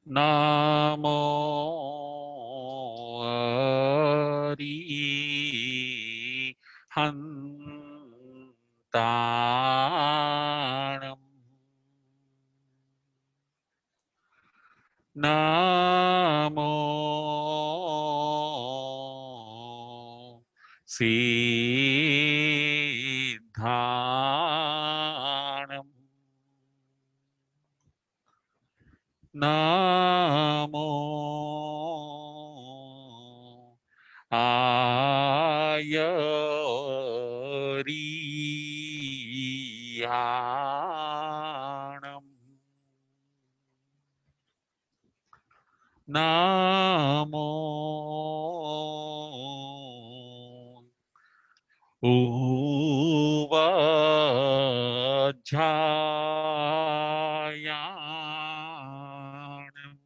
નમો અરિહંતાણમ. નમો સિદ્ધાણમ. નમો આયરિયાણમ. નમો ઉવાજાયાણમ.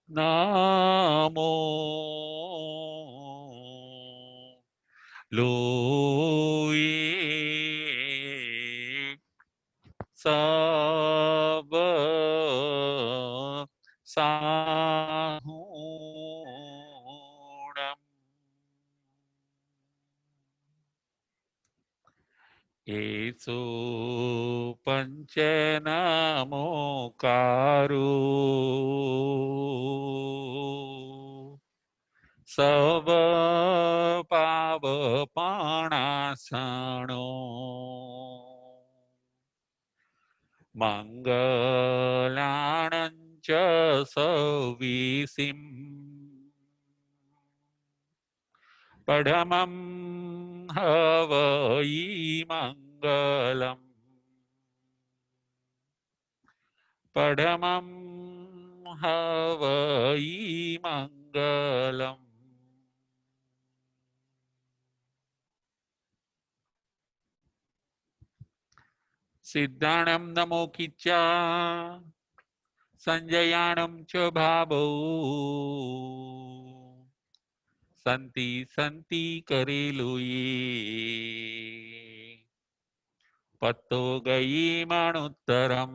નમો લોય સબ સાહુણમ. એસો પંચનમોકારો serve પાવપણાસણો મંગલાણં ચ સવિસિં પડમં હવઈ મંગલમ. પડમં હવઈ મંગલમ. સિદ્ધાણમ નમો કિચ્ચા સંજયાણમ ચ ભાભો સંતિ સંતિ કરેલુયે પત્તો ગઈ મણુત્તરમ.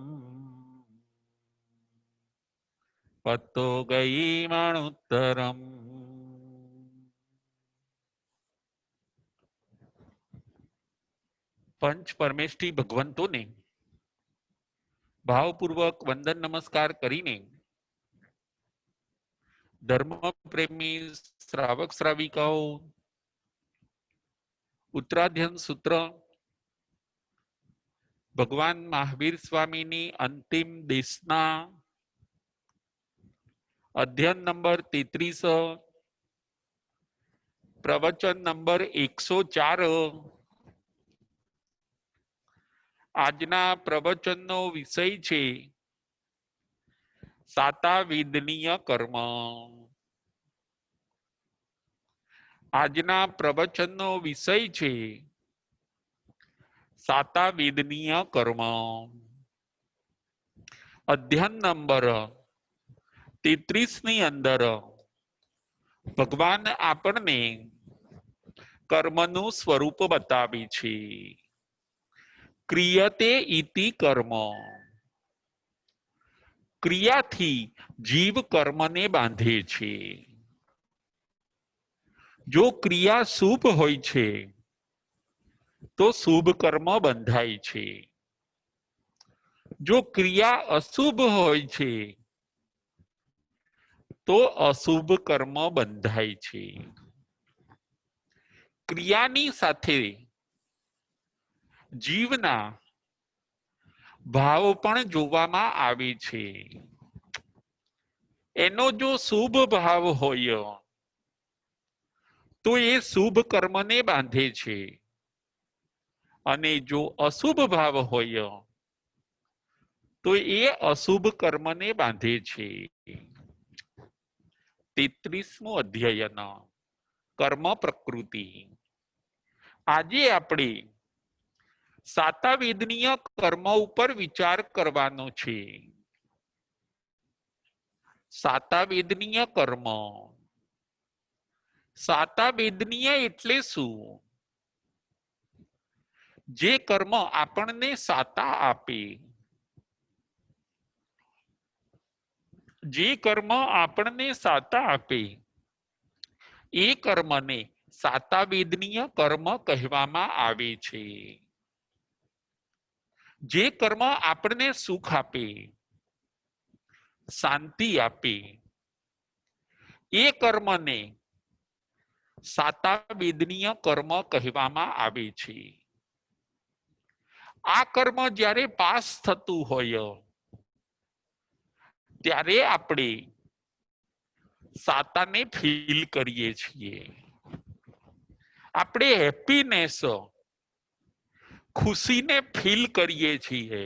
પત્તો ગઈ મણુત્તરમ. પંચ પરમેષ્ઠી ભગવંતોને ભાવપૂર્વક વંદન નમસ્કાર કરીને ધર્મ પ્રેમી શ્રાવક શ્રાવિકાઓ ઉત્તરાધ્યન સૂત્ર ભગવાન મહાવીર સ્વામીની અંતિમ દેશના અધ્યયન નંબર 33 પ્રવચન નંબર 104. આજના પ્રવચનનો વિષય છે સાતાવિદનીય કર્મ. આજના પ્રવચનનો વિષય છે સાતાવિદનીય કર્મ. અધ્યયન નંબર 33 ની અંદર ભગવાન આપણને કર્મનું સ્વરૂપ બતાવે છે. ક્રિયતે ઇતિ કર્મ. ક્રિયાથી જીવ કર્મને બાંધે છે. જો ક્રિયા શુભ હોય છે તો શુભ કર્મ બંધાય છે. જો ક્રિયા અશુભ હોય છે તો અશુભ કર્મ બંધાય છે. ક્રિયાની સાથે જીવના ભાવ પણ જોવામાં આવે છે. એનો જો શુભ ભાવ હોય તો એ શુભ કર્મને બાંધે છે અને જો અશુભ ભાવ હોય તો એ અશુભ કર્મને બાંધે છે. 33મું અધ્યયન કર્મ પ્રકૃતિ. આજે આપણે સાતાવેદનીય કર્મ ઉપર વિચાર કરવાનો છે. સાતાવેદનીય કર્મ. સાતાવેદનીય એટલે શું? જે કર્મ આપણને સાતા આપે, જે કર્મ આપણને સાતા આપે એ કર્મને સાતાવેદનીય કર્મ કહેવામાં આવે છે. જે કર્મ આપણને સુખ આપે, શાંતિ આપે, એ કર્મને સાતાવેદનીય કર્મ કહેવામાં આવે છે. આ કર્મ જ્યારે પાસ થતું હોય ત્યારે આપણે સાતાને ફીલ કરીએ છીએ. આપણે હેપીનેસ, ખુશીને ફીલ કરીએ છીએ.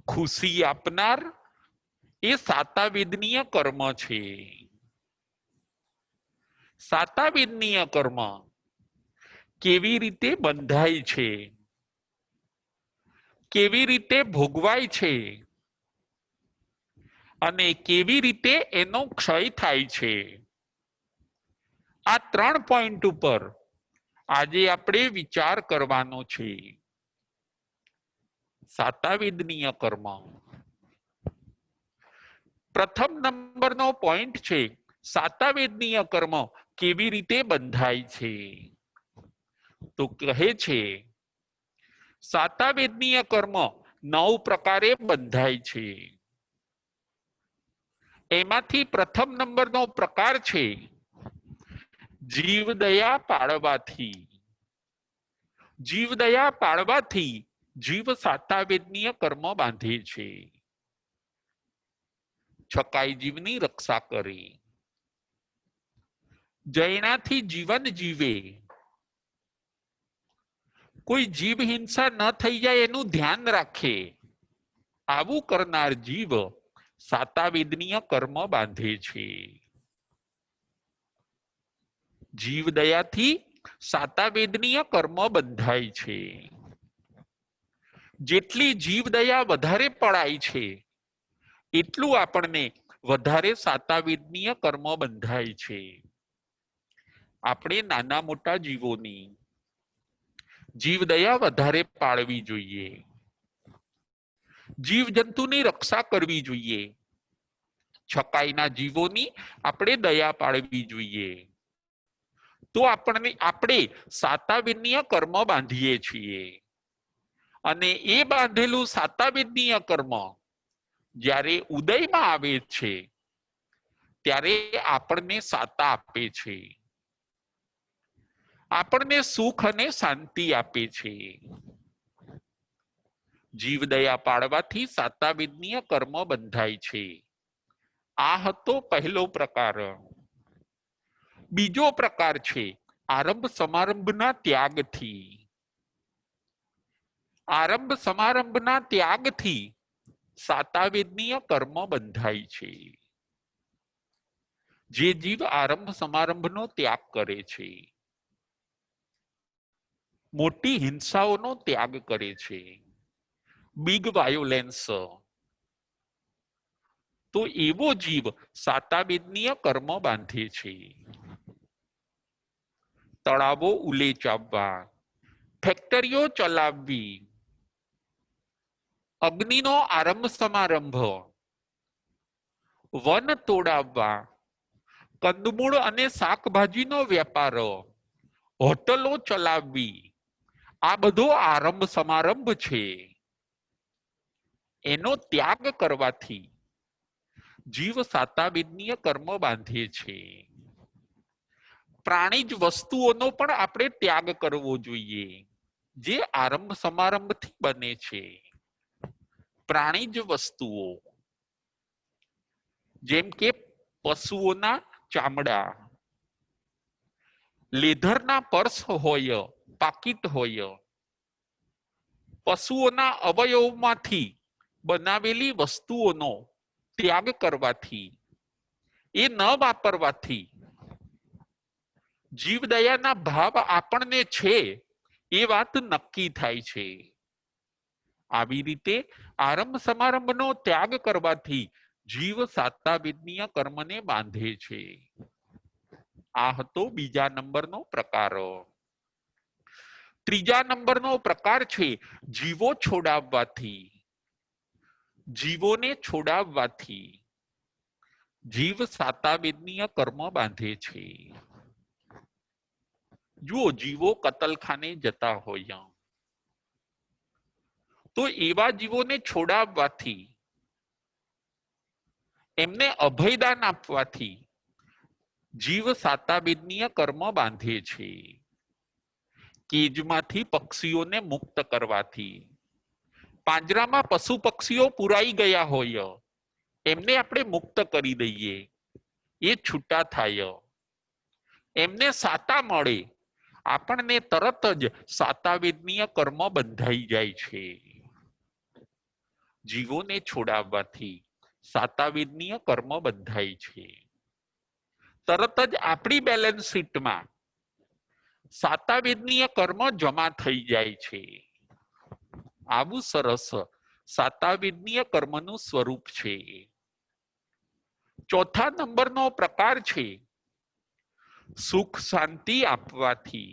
ખુશી આપનાર એ સાતાવેદનીય કર્મ છે. સાતાવેદનીય કર્મ કેવી રીતે બંધાય છે, કેવી રીતે ભોગવાય છે અને કેવી રીતે એનો ક્ષય થાય છે, આ 3 પોઈન્ટ ઉપર આજે આપણે વિચાર કરવાનો છે. સાતાવેદનીય કર્મ પ્રથમ નંબરનો પોઈન્ટ છે. સાતાવેદનીય કર્મ કેવી રીતે બંધાય છે? તો કહે છે સાતાવેદનીય કર્મ 9 પ્રકારે બંધાય છે. એમાંથી પ્રથમ નંબરનો પ્રકાર છે જીવદયા પાળવાથી. જીવદયા પાળવાથી જીવ સાતાવેદનીય કર્મ બાંધે છે. છકાઈ જીવની રક્ષા કરી, જૈનાથી જીવન જીવે, કોઈ જીવ હિંસા ન થઈ જાય એનું ધ્યાન રાખે, આવું કરનાર જીવ સાતાવેદનીય કર્મ બાંધે છે. જીવદયાથી સાતાવેદનીય કર્મ બંધાય છે. જેટલી જીવદયા વધારે પડાય છે એટલું આપણને વધારે સાતાવેદનીય કર્મ બંધાય છે. આપણે નાના મોટા જીવોની જીવદયા વધારે પાળવી જોઈએ. જીવજંતુની રક્ષા કરવી જોઈએ. છકાઈના જીવોની આપણે દયા પાળવી જોઈએ. તો આપણે સાતાવેદનીય કર્મ બાંધીએ છીએ. અને એ બાંધેલું સાતાવેદનીય કર્મ જ્યારે ઉદયમાં આવે છે ત્યારે આપણને સાતા આપે છે, આપણને સુખ અને શાંતિ આપે છે. જીવદયા પાળવાથી સાતાવેદનીય કર્મ બંધાય છે. આ હતો પહેલો પ્રકાર. બીજો પ્રકાર છે આરંભ સમારંભના ત્યાગથી. આરંભ સમારંભના ત્યાગથી સાતાવેદનીય કર્મ બંધાય છે. જે જીવ આરંભ સમારંભનો ત્યાગ કરે છે, મોટી હિંસાઓનો ત્યાગ કરે છે, બિગ વાયોલેન્સ, તો એવો જીવ સાતાવેદનીય કર્મ બાંધે છે. તળાવો ઉલેચાવવા, ફેક્ટરીઓ ચલાવવી, અગ્નિનો આરંભ સમારંભ, વન તોડાવવા, કંદમૂળ અને શાકભાજીનો વેપાર, હોટલો ચલાવવી, આ બધો આરંભ સમારંભ છે. એનો ત્યાગ કરવાથી જીવ સાતાવેદનીય કર્મ બાંધે છે. પ્રાણીજ વસ્તુઓનો પણ આપણે ત્યાગ કરવો જોઈએ જે આરંભ સમારંભથી બને છે. પ્રાણીજ વસ્તુઓ જેમ કે પશુઓના ચામડા, લેધરના પર્સ હોય, પાકીટ હોય, પશુઓના અવયવમાંથી બનાવેલી વસ્તુઓનો ત્યાગ કરવાથી, એ ન વાપરવાથી જીવદયાના ભાવ આપણને છે એ વાત નક્કી થાય છે. આવી રીતે આરંભ સમારંભનો ત્યાગ કરવાથી જીવ સાતાવેદનીય કર્મને બાંધે છે. આ હતો બીજા નંબરનો પ્રકાર. ત્રીજા નંબરનો પ્રકાર છે જીવો છોડાવવાથી. જીવોને છોડાવવાથી જીવ સાતાવેદનીય કર્મ બાંધે છે. જુઓ, જીવો કતલખાને જતા હોય તો એવા જીવોને છોડાવવાથી, એમને અભયદાન આપવાથી જીવ સાતાવેદનીય કર્મ બાંધે છે. કેજમાંથી પક્ષીઓને મુક્ત કરવાથી, પાંજરામાં પશુ પક્ષીઓ પુરાઈ ગયા હોય એમને આપણે મુક્ત કરી દઈએ, એ છૂટા થાય, એમને સાતા મળે, આપણને તરત જ સાતાવેદનીય કર્મ બંધાઈ જાય છે. જીવોને છોડાવવાથી સાતાવેદનીય કર્મ બંધાય છે. તરત જ આપણી બેલેન્સ શીટમાં સાતાવેદનીય કર્મ જમા થઈ જાય છે. આવું સરસ સાતાવેદનીય કર્મનું સ્વરૂપ છે. ચોથા નંબરનો પ્રકાર છે સુખ શાંતિ આપવાથી.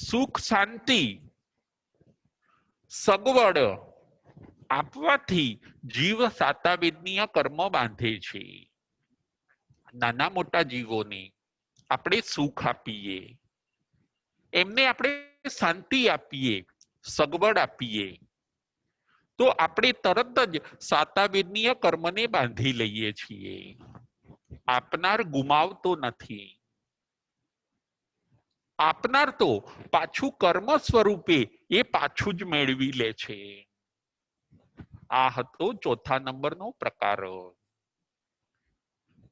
સુખ શાંતિ સગવડ આપવાથી જીવ સાતાવેદનીય કર્મ બાંધે છે. નાના મોટા જીવોને આપણે સુખ આપીએ, એમને આપણે શાંતિ આપીએ, સગવડ આપીએ, તો આપણે તરત જ સાતાવેદનીય કર્મને બાંધી લઈએ છીએ. આપનાર ગુમાવતો નથી, આપનાર તો પાછું કર્મ સ્વરૂપે એ પાછું જ મેળવી લે છે. આ હતો ચોથા નંબરનો પ્રકાર.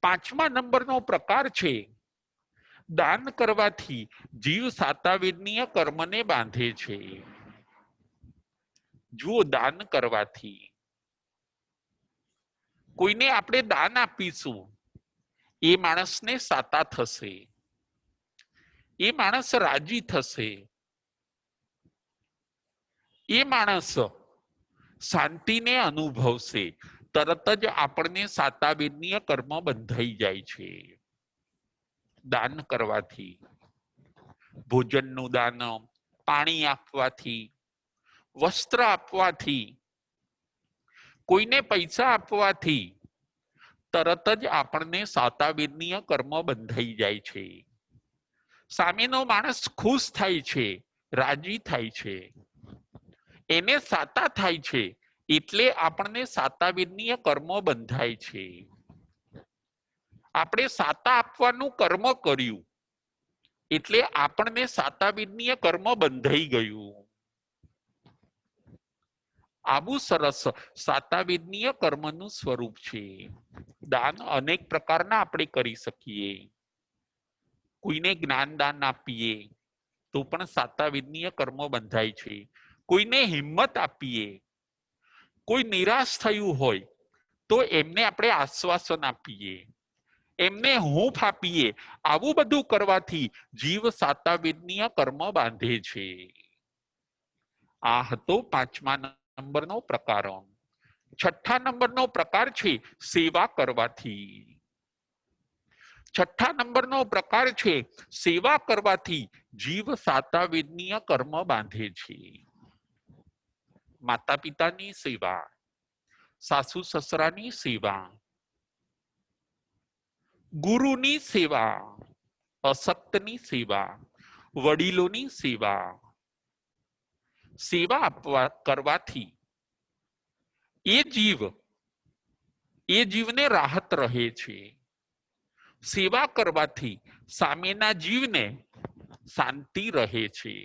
પાંચમા નંબરનો પ્રકાર છે દાન કરવાથી જીવ સાતાવેદનીય કર્મને બાંધે છે. જુઓ, દાન કરવાથી, કોઈને આપણે દાન આપીશું, એ માણસને સાતા થશે, એ માણસ રાજી થશે, એ માણસ શાંતિને અનુભવશે. તરત જ આપણને સાતાવેદનીય કર્મ બંધાઈ જાય છે. દાન કરવાથી, ભોજનનું દાન, પાણી આપવાથી, વસ્ત્ર આપવાથી, કોઈને પૈસા આપવાથી તરત જ આપણને સાતાવેદનીય કર્મ બંધાઈ જાય છે. સામેનો માણસ ખુશ થાય છે, રાજી થાય છે, એને સાતા થાય છે, એટલે આપણને સાતાવેદનીય કર્મ બંધાય છે. આપણે સાતા આપવાનું કર્મ કર્યું એટલે આપણને સાતાવેદનીય કર્મ બંધાઈ ગયું. આવું સરસ સાતાવેદનીય કર્મનું સ્વરૂપ છે. દાન અનેક પ્રકારના આપણે કરી શકીએ. કોઈને જ્ઞાન દાન આપીએ તો પણ સાતાવેદનીય કર્મ બંધાય છે. કોઈને હિંમત આપીએ, કોઈ નિરાશ થયું હોય તો એમને આપણે આશ્વાસન આપીએ, એમને હૂંફ આપીએ. આવું બધું કરવાથી જીવ સાતાવેદનીય કર્મ બાંધે છે. આ હતો પાંચમા નંબરનો પ્રકાર. છઠ્ઠા નંબરનો પ્રકાર છે સેવા કરવાથી. છઠ્ઠા નંબરનો પ્રકાર છે સેવા કરવાથી જીવ સાતાવેદનીય કર્મ બાંધે છે. માતા પિતાની સેવા, સાસુ સસરાની સેવા, ગુરુની સેવા, અશક્તની સેવા, વડીલોની સેવા, સેવા આપવા કરવાથી એ જીવને રાહત રહે છે. સેવા કરવાથી સામેના જીવને શાંતિ રહે છે.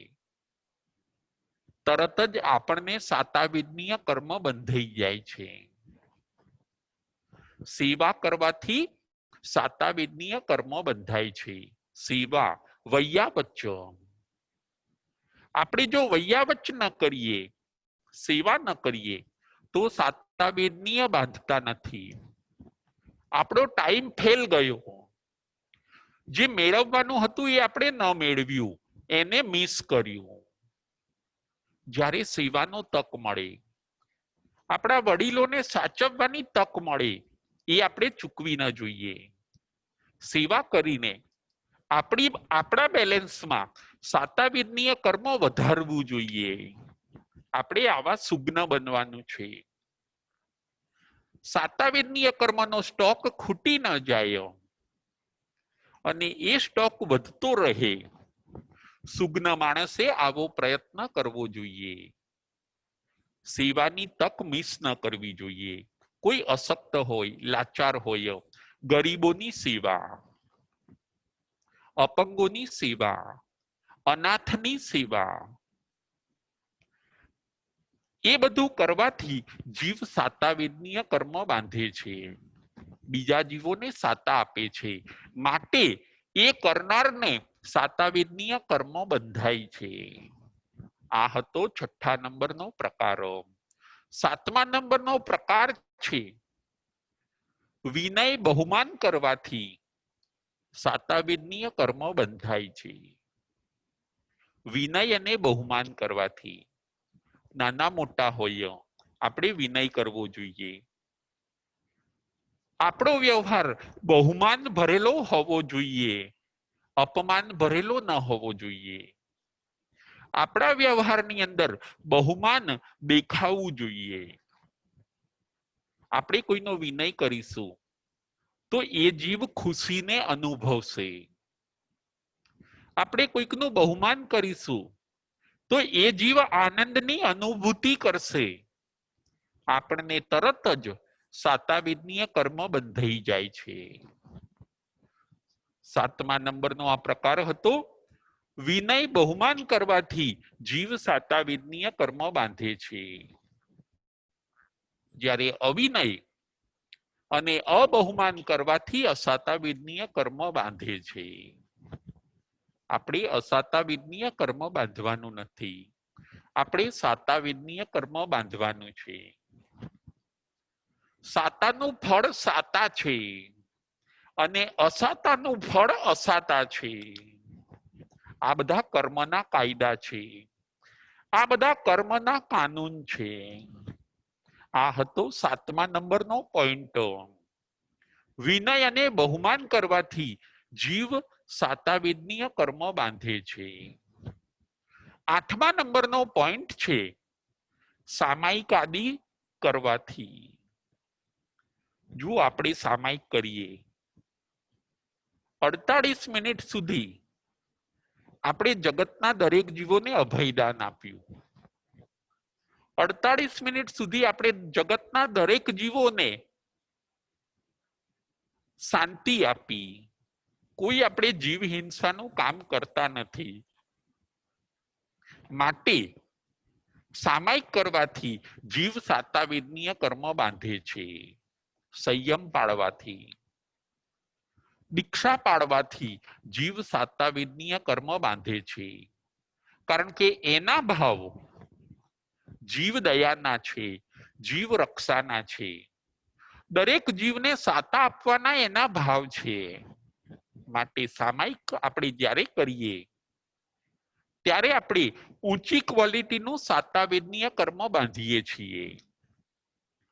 તરત જ આપણને સાતાવેદનીય કર્મ બંધાઈ જાય છે. સેવા કરવાથી સાતાવેદનીય કર્મ બંધાય છે. સેવા વૈયાવચ્ચ. આપણે જો વૈયાવચ્ચ ન કરીએ, સેવા ન કરીએ તો સાતાવેદનીય બાંધતા નથી. આપણો ટાઈમ ફેલ ગયો. જે મેળવવાનું હતું એ આપણે ન મેળવ્યું, એને મિસ કર્યું. જ્યારે સેવાનો તક મળે, આપણા વડીલોને સાચવવાની તક મળે, એ આપણે ચૂકવી ન જોઈએ. સેવા કરીને આપણા બેલેન્સમાં સાતાવિદનીય કર્મ વધારવું જોઈએ. આપણે આવા સુગ્ન બનવાનું છે. સાતાવિદનીય કર્મનો સ્ટોક ખૂટી ન જાય અને એ સ્ટોક વધતો રહે. સુગ્ન માણસે આવો પ્રયત્ન કરવો જોઈએ. સેવાની તક મિસ ન કરવી જોઈએ. કોઈ અશક્ત હોય, લાચાર હોય, ગરીબોની સેવા, અપંગોની સેવા, અનાથની સેવા, એ બધું કરવાથી જીવ સાતાવિદનીય કર્મ બાંધે છે, બીજા જીવોને સાતા આપે છે. માટે એ કરનારને સાતાવિદનીય કર્મ બંધાય છે. આ હતો 6 નંબરનો પ્રકાર. 7મા નંબરનો પ્રકાર છે વિનય બહુમાન કરવાથી સાતાવિદનીય કર્મ બંધાય છે. વિનય અને બહુમાન કરવાથી, નાના મોટા હોય આપણે વિનય કરવો જોઈએ. આપણો વ્યવહાર બહુમાન ભરેલો હોવો જોઈએ, અપમાન ભરેલો ન હોવો જોઈએ. આપણા વ્યવહારની અંદર બહુમાન દેખાવું જોઈએ. આપણે કોઈનો વિનય કરીશું તો એ જીવ ખુશીને અનુભવશે. આપણે કોઈકનું બહુમાન કરીશું તો એ જીવ આનંદની અનુભૂતિ કરશે. આપણને તરત જ સાતાવિદનીય કર્મ બંધાઈ જાય છે. 7મા નંબરનો આ પ્રકાર હતો વિનય બહુમાન કરવાથી જીવ સાતાવિદનીય કર્મ બાંધે છે. જ્યારે અવિનય અને અબહુમાન કરવાથી અસાતાવિદનીય કર્મ બાંધે છે. આપણે અસાતાવિદનીય કર્મ બાંધવાનું નથી, આપણે સાતાવિદનીય કર્મ બાંધવાનું છે. સાતાનું ફળ સાતા છે અને અસાતાનું ફળ અસાતા છે. આ બધા કર્મના કાયદા છે, આ બધા કર્મના કાનૂન છે. આ હતો 7મા નંબરનો પોઈન્ટ. વિનય અને બહુમાન કરવાથી જીવ સાતાવિદનીય કર્મ બાંધે છે. 8મા નંબરનો પોઈન્ટ છે સામાયિક આદિ કરવાથી. જો આપણે સામાયિક કરીએ, 48 મિનિટ સુધી આપણે જગતના દરેક જીવોને અભયદાન આપ્યું. 48 મિનિટ સુધી આપણે જગતના દરેક જીવોને શાંતિ આપી. કોઈ આપણે જીવ હિંસાનું કામ કરતા નથી. માટે સામાયિક કરવાથી જીવ સાતાવિદનીય કર્મ બાંધે છે. સંયમ પાળવાથી, દીક્ષા પાળવાથી જીવ સાતાવિદનીય કર્મ બાંધે છે. કારણ કે એના ભાવ જીવ દયાના છે, જીવ રક્ષાના છે. દરેક જીવને સાતા આપવાના એના ભાવ છે. માટે સામાયિક આપણે જ્યારે કરીએ ત્યારે આપણે ઊંચી ક્વોલિટીનું સાતાવિદનીય કર્મ બાંધીએ છીએ.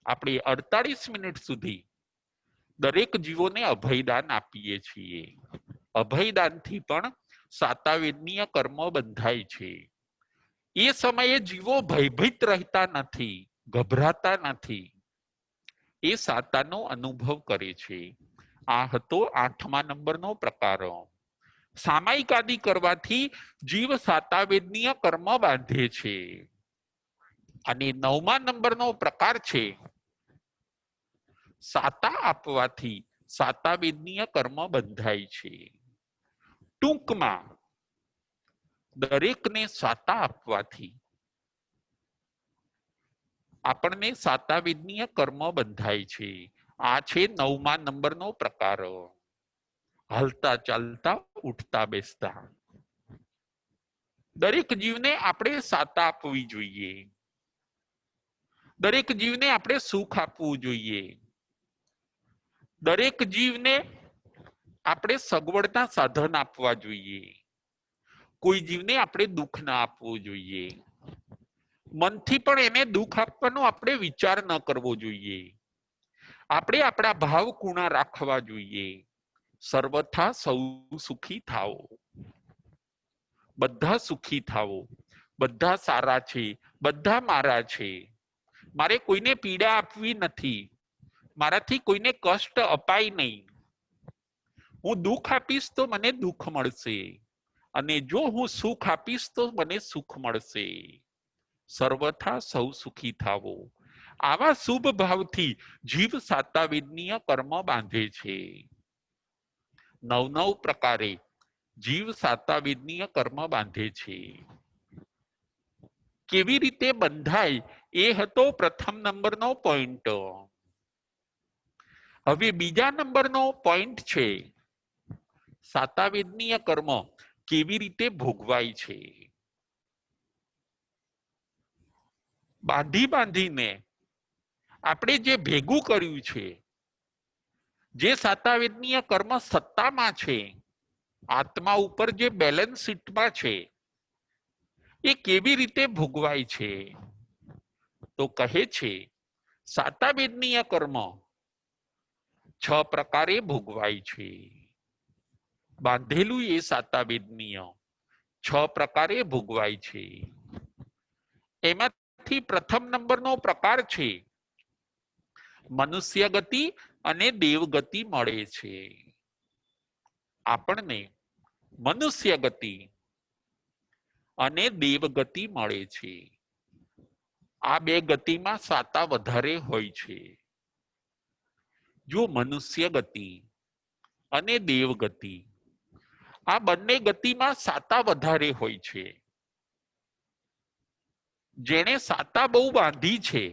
આપણે 48 મિનિટ સુધી દરેક જીવોને અભયદાન આપીએ છીએ. અભયદાનથી પણ સાતાવિદનીય કર્મ બંધાય છે. એ સમયે જીવો ભયભીત રહેતા નથી, ગભરાતા નથી. એ સાતાનો અનુભવ કરે છે. આ હતો 8મા નંબરનો પ્રકાર. સામાયિક આદિ કરવાથી જીવ સાતાવિદનીય કર્મ બાંધે છે. અને 9મા નંબરનો પ્રકાર છે સાતા આપવાથી સાતાવિદનીય કર્મ બંધાય છે. ટૂંકમાં દરેકને સાતા આપવાથી આપણને સાતાવિદનીય કર્મ બંધાય છે. આ છે 9મા નંબરનો પ્રકાર. હાલતા ચાલતા ઉઠતા બેસતા દરેક જીવને આપણે સાતા આપવી જોઈએ. દરેક જીવને આપણે સુખ આપવું જોઈએ. દરેક જીવને આપણે સગવડના સાધન આપવા જોઈએ. કોઈ જીવને આપણે દુઃખ ના આપવું જોઈએ. મનથી પણ એને દુઃખ આપવાનો આપણે વિચાર ન કરવો જોઈએ. આપણે આપણા ભાવ કુણા રાખવા જોઈએ. સર્વથા સૌ સુખી થાઓ. બધા સુખી થાવો, બધા સારા છે, બધા મારા છે, મારે કોઈને પીડા આપવી નથી, મારાથી કોઈને કષ્ટ અપાય નહીં, હું દુઃખ આપીશ તો મને દુઃખ મળશે, અને જો હું સુખ આપીશ તો મને સુખ મળશે, સર્વથા સૌ સુખી થાવો. આવા શુભ ભાવથી જીવ સાતાવિદનીય કર્મ બાંધે છે. નવ નવ પ્રકારે જીવ સાતાવિદનીય કર્મ બાંધે છે. કેવી રીતે બંધાય એ હતો પ્રથમ નંબરનો પોઈન્ટ. હવે બીજા નંબરનો પોઈન્ટ છે સાતાવિદનીય કર્મ કેવી રીતે ભોગવાય છે. બાંધી બાંધીને આપણે જે ભેગું કર્યું છે, જે સાતાવિદનીય કર્મ સત્તામાં છે, આત્મા ઉપર જે બેલેન્સ શીટમાં છે, એ કેવી રીતે ભોગવાય છે. તો કહે છે સાતાવિદનીય કર્મ 6 પ્રકારે ભોગવાય છે. બાંધેલું એ સાતાવિદનીય 6 પ્રકારે ભોગવાય છે. એમાંથી પ્રથમ નંબરનો પ્રકાર છે મનુષ્ય ગતિ અને દેવગતિ મળે છે. આપણને મનુષ્ય ગતિ અને દેવગતિ મળે છે. આ બે ગતિમાં સાતા વધારે હોય છે. જો મનુષ્ય ગતિ અને દેવગતિ આ બંને ગતિમાં સાતા વધારે હોય છે. જેણે સાતા બહુ બાંધી છે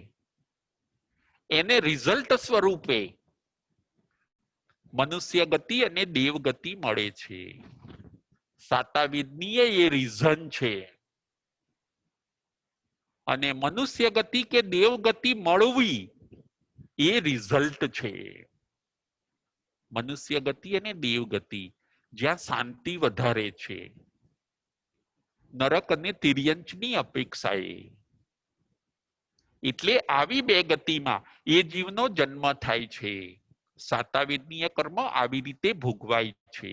એને રિઝલ્ટ સ્વરૂપે મનુષ્ય ગતિ અને દેવગતિ મળે છે. સાતાવિદનીય એ રીઝન છે, અને મનુષ્ય ગતિ કે દેવગતિ મળવી એ રિઝલ્ટ છે. મનુષ્ય ગતિ અને દેવગતિ જ્યાં શાંતિ વધારે છે, નરક અને તિર્યંચની અપેક્ષાએ. એટલે આવી બે ગતિમાં એ જીવનો જન્મ થાય છે. સાતાવિદનીય કર્મ આવી રીતે ભોગવાય છે.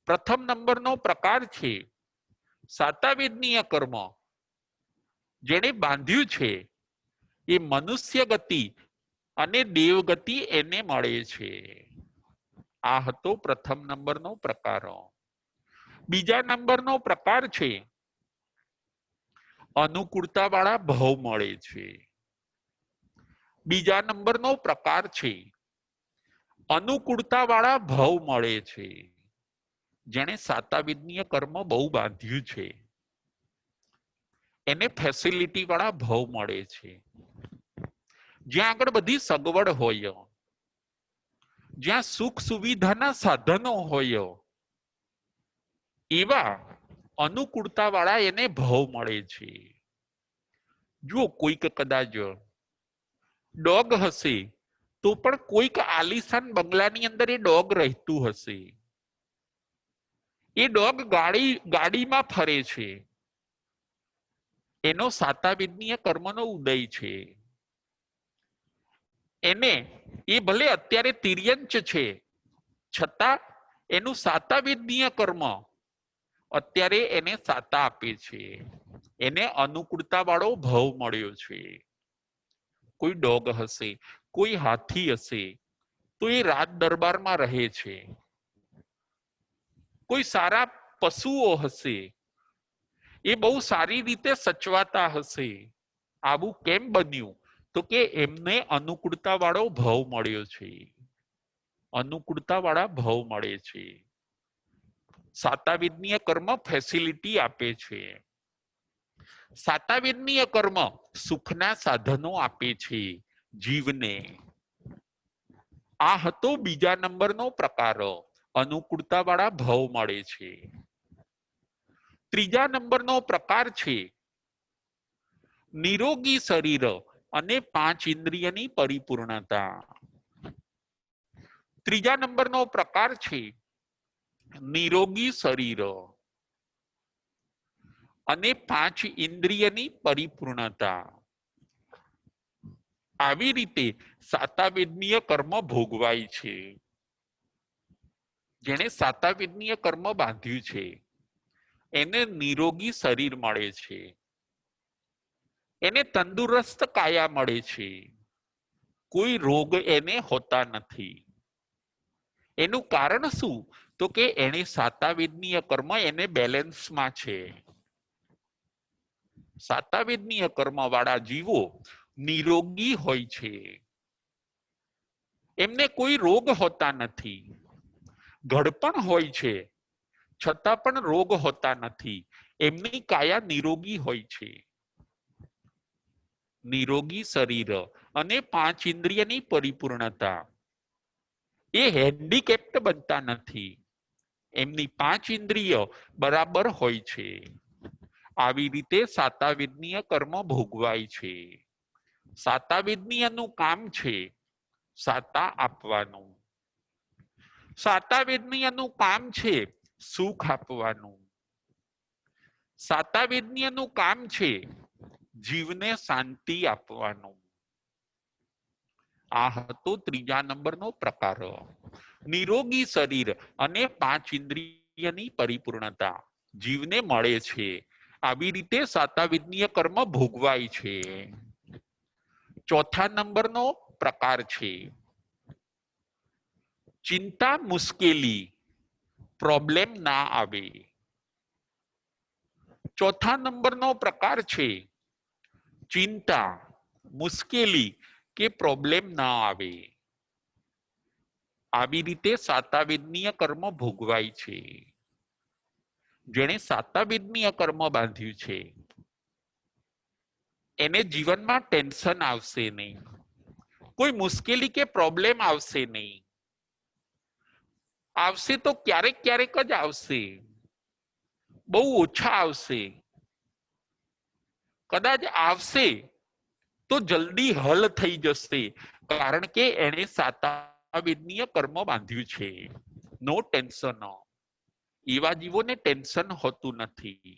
પ્રથમ નંબરનો પ્રકાર છે સાતાવિદનીય કર્મ જેને બાંધ્યું છે એ મનુષ્ય ગતિ અને દેવગતિ એને મળે છે. આ હતો પ્રથમ નંબરનો પ્રકાર. બીજા નંબરનો પ્રકાર છે અનુકૂળતા વાળા ભાવ મળે છે. બીજા નંબરનો પ્રકાર છે અનુકૂળતા વાળા ભાવ મળે છે. જેણે સાતાવિદનીય કર્મ બહુ બાંધ્યું છે એને ફેસિલિટી વાળા ભાવ મળે છે. જ્યાં આગળ બધી સગવડ હોય, જ્યાં સુખ સુવિધાના સાધનો હોય, એવા અનુકૂળતા વાળા એને ભાવ મળે છે. જો કોઈક કદાચ ડોગ હશે તો પણ કોઈક આલિશાન બંગલાની અંદર એ ડોગ રહેતું હશે. એ ડોગ ગાડીમાં ફરે છે, એનો સાતાવિદનીય કર્મનો ઉદય છે. એને એ ભલે અત્યારે તિર્યંચ છે છતાં એનું સાતાવિદનીય કર્મ અત્યારે એને સાતા આપે છે. એને અનુકૂળતા વાળો ભાવ મળ્યો છે. કોઈ ડોગ હશે, કોઈ હાથી હશે તો એ રાજ દરબારમાં રહે છે. કોઈ સારા પશુઓ હશે, એ બહુ સારી રીતે સચવાતા હશે. આવું કેમ બન્યું? તો કે એમને અનુકૂળતા વાળો ભાવ મળ્યો છે. અનુકૂળતા વાળા ભાવ મળે છે. સાતાવિદનીય કર્મ ફેસિલિટી આપે છે. સાતાવિદનીય કર્મ સુખના સાધનો આપે છે જીવને. આ હતો બીજા નંબરનો પ્રકાર, અનુકૂળતા વાળા ભાવ મળે છે. ત્રીજા નંબરનો પ્રકાર છે નિરોગી શરીર અને 5 ઇન્દ્રિયની પરિપૂર્ણતા. ત્રીજા નંબરનો પ્રકાર છે નિરોગી શરીર અને 5 ઇન્દ્રિયની પરિપૂર્ણતા. આવી રીતે સાતાવિદનીય કર્મ ભોગવાય છે. જેણે સાતાવિદનીય કર્મ બાંધ્યું છે એને નિરોગી શરીર મળે છે, એને તંદુરસ્ત કાયા મળે છે, કોઈ રોગ એને હોતા નથી. એનું કારણ શું? તો કે એને સાતાવેદનીય કર્મ એને બેલેન્સમાં છે. સાતાવેદનીય કર્મ વાળા જીવો નિરોગી હોય છે, એમને કોઈ રોગ હોતા નથી. ઘડપણ હોય છે છતાં પણ રોગ હોતા નથી. એમની કાયા નિરોગી હોય છે. નિરોગી શરીર અને 5 ઇન્દ્રિયની પરિપૂર્ણતા એ હેન્ડીકેપ્ટ બનતા નથી. એમની 5 ઇન્દ્રિય બરાબર હોય છે. આવી રીતે સાતાવેદનીય કર્મ ભોગવાય છે. સાતાવેદનીયનું કામ છે સાતા આપવાનું. સાતાવેદનીયનું કામ છે સુખ આપવાનું. સાતાવેદનીયનું કામ છે જીવને શાંતિ આપવાનું. આ હતો 3જા નંબરનો પ્રકાર. નિરોગી શરીર અને 5 ઇન્દ્રિયની પરિપૂર્ણતા જીવને મળે છે. આવી રીતે સાતાવેદનીય કર્મ ભોગવાય છે. 4થા નંબરનો પ્રકાર છે ચિંતા મુશ્કેલી પ્રોબ્લેમ ના આવે. 4થા નંબરનો પ્રકાર છે ચિંતા મુશ્કેલી કે પ્રોબ્લેમ ના આવે. આવી રીતે સાતાવેદનીય કર્મ ભોગવાય છે. જેણે સાતાવેદનીય કર્મ બાંધ્યું છે એને જીવનમાં ટેન્શન આવશે નહીં, કોઈ મુશ્કેલી કે પ્રોબ્લેમ આવશે નહીં. આવશે તો ક્યારેક ક્યારેક જ આવશે, બહુ ઓછા આવશે. કદાચ આવશે તો જલ્દી હલ થઈ જશે, કારણ કે એને સાતાવેદનીય કર્મ બાંધ્યું છે. નો ટેન્શન. એવા જીવોને ટેન્શન હોતું નથી.